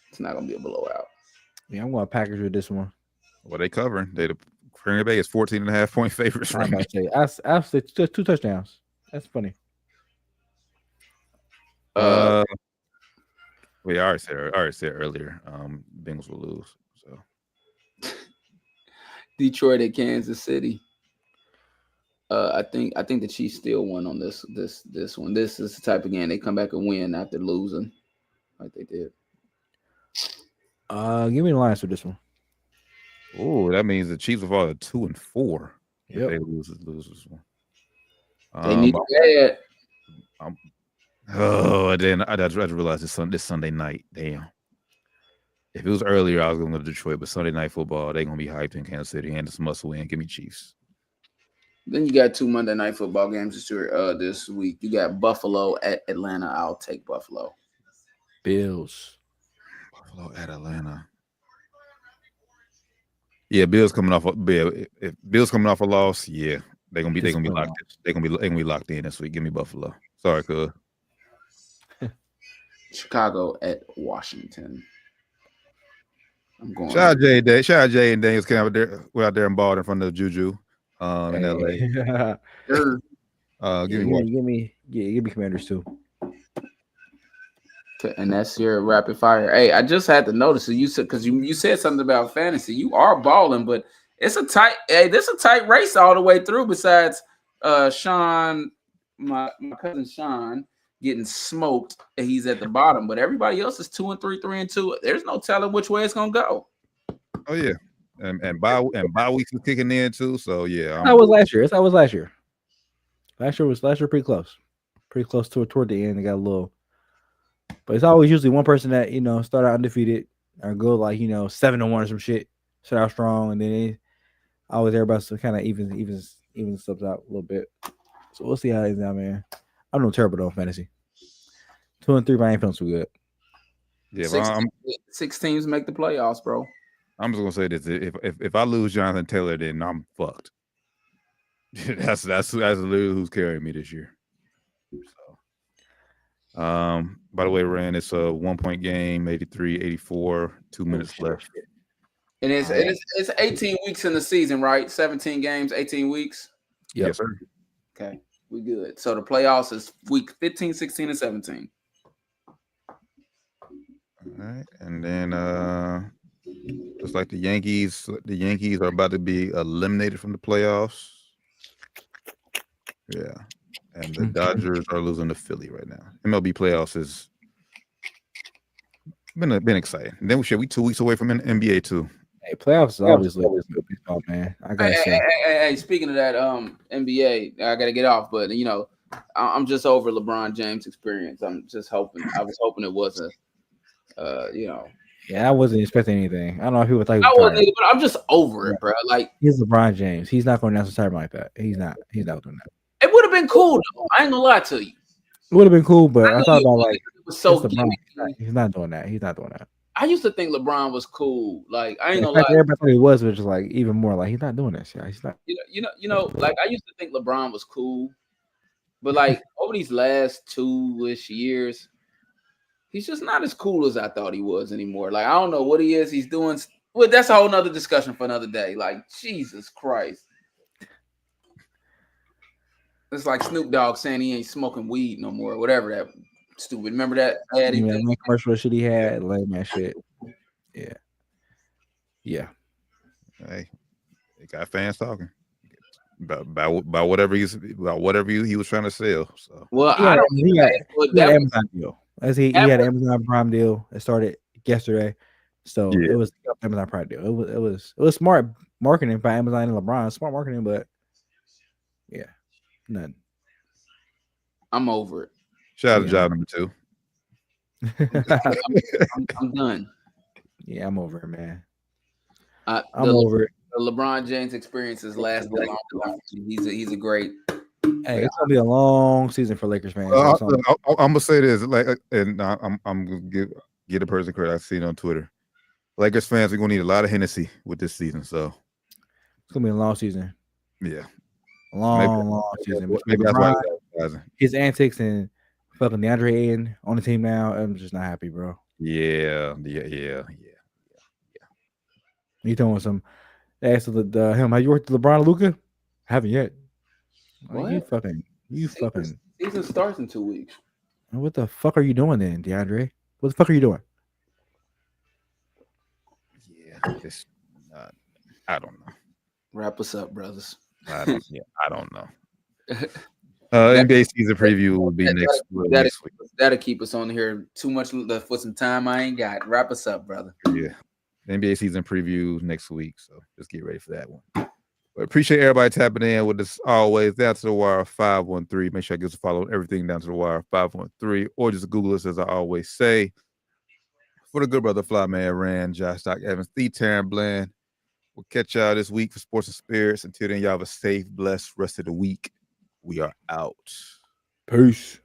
It's not gonna be a blowout. Yeah, I'm going Packers with this one. Well, they covering. Green Bay is 14.5-point favorites. I'm about to say, I said 2 touchdowns. That's funny. I already said earlier. Bengals will lose. So Detroit at Kansas City. I think the Chiefs still won on this one. This is the type of game they come back and win after losing, like they did. Give me the Lions for this one. Oh, that means the Chiefs will fall to 2-4 if Yep. they lose this one. They need to add. Then I just realized this Sunday night. Damn. If it was earlier, I was going to go to Detroit, but Sunday night football, they're going to be hyped in Kansas City, and it's a must win. Give me Chiefs. Then you got 2 Monday night football games this week. You got Buffalo at Atlanta. I'll take Buffalo. Bills. Buffalo at Atlanta. Yeah, Bills coming off. If Bills coming off a loss, yeah, they're gonna be locked. They're gonna be locked in this week. Give me Buffalo. Sorry, cuz. Chicago at Washington. I'm going. Shout out Jay and Daniels came out there and balled in front of Juju in LA. Give me Commanders too. And that's your rapid fire. Hey, I just had to notice. So you said because you said something about fantasy. You are balling, but it's a tight. Hey, this is a tight race all the way through. Besides, Sean, my cousin Sean, getting smoked. And he's at the bottom, but everybody else is 2-3, 3-2. There's no telling which way it's gonna go. Oh yeah, and bye weeks is kicking in too. So yeah, That was last year. That was last year. Last year pretty close toward the end. They got a little. But it's always usually one person that, start out undefeated or go 7-1 or some shit, start out strong, and then everybody kind of even subs out a little bit. So we'll see how it is now, man. I'm no terrible though, fantasy. 2-3, but I ain't feeling too good. Yeah, six teams make the playoffs, bro. I'm just gonna say this: if I lose Jonathan Taylor, then I'm fucked. that's literally who's carrying me this year. So, by the way, Rand, it's a 1-point game, 83-84, 2 minutes left. And it's 18 weeks in the season, right? 17 games, 18 weeks. Yep. Yes, sir. Okay, we good. So the playoffs is week 15, 16, and 17. All right, and then Looks like the Yankees are about to be eliminated from the playoffs. Yeah. And the Dodgers are losing to Philly right now. MLB playoffs has been exciting. And then we 2 weeks away from NBA too. Hey, playoffs is always lit baseball, man. I gotta say. Hey, speaking of that, NBA, I gotta get off, but I'm just over LeBron James experience. I'm just hoping. I was hoping it was Yeah, I wasn't expecting anything. I don't know if people thought he I was wasn't either, but I'm just over it, bro. Like, he's LeBron James. He's not going to national retirement like that. He's not doing that. It would have been cool though. I ain't gonna lie to you. It would have been cool, but I thought about it was so LeBron. He's not doing that. He's not doing that. I used to think LeBron was cool. Like, I ain't gonna lie. Everybody thought he was, which is like even more like he's not doing this. Yeah, he's not. Like I used to think LeBron was cool, but like over these last 2-ish years, he's just not as cool as I thought he was anymore. Like, I don't know what he is. He's doing. Well, that's a whole nother discussion for another day. Like, Jesus Christ. It's like Snoop Dogg saying he ain't smoking weed no more, whatever that stupid. Remember that? That commercial shit he had, like that shit. Yeah. Hey, they got fans talking about whatever he was trying to sell. So he had an Amazon deal. He had an Amazon Prime deal that started yesterday. So it was Amazon Prime deal. It was smart marketing by Amazon and LeBron. Smart marketing, but yeah. None. I'm over it. Shout out to job number 2. I'm done. Yeah, I'm over it, man. I'm over it. The LeBron James experience has lasted a long. He's a great. Hey, it's gonna be a long season for Lakers fans. I'm gonna say this, and I'm gonna give a person credit. I've seen on Twitter. Lakers fans are gonna need a lot of Hennessy with this season, so it's gonna be a long season. Yeah. Long season. Maybe that's why his antics and fucking DeAndre Ayton on the team now. I'm just not happy, bro. Yeah. You doing some? Asked him, have you worked with LeBron and Luka? Haven't yet. What? You fucking. Season starts in 2 weeks. What the fuck are you doing then, DeAndre? What the fuck are you doing? Yeah, I don't know. Wrap us up, brothers. I don't know. NBA season preview will be next week. That'll keep us on here too much for some time I ain't got. Wrap us up, brother. Yeah. NBA season preview next week. So just get ready for that one. But appreciate everybody tapping in with us always. Down to the wire 513. Make sure I give us a follow on everything down to the wire 513. Or just Google us, as I always say. For the good brother Flyman Rand, Josh Doc Evans, the Taryn Bland. We'll catch y'all this week for Sports and Spirits. Until then, y'all have a safe, blessed rest of the week. We are out. Peace.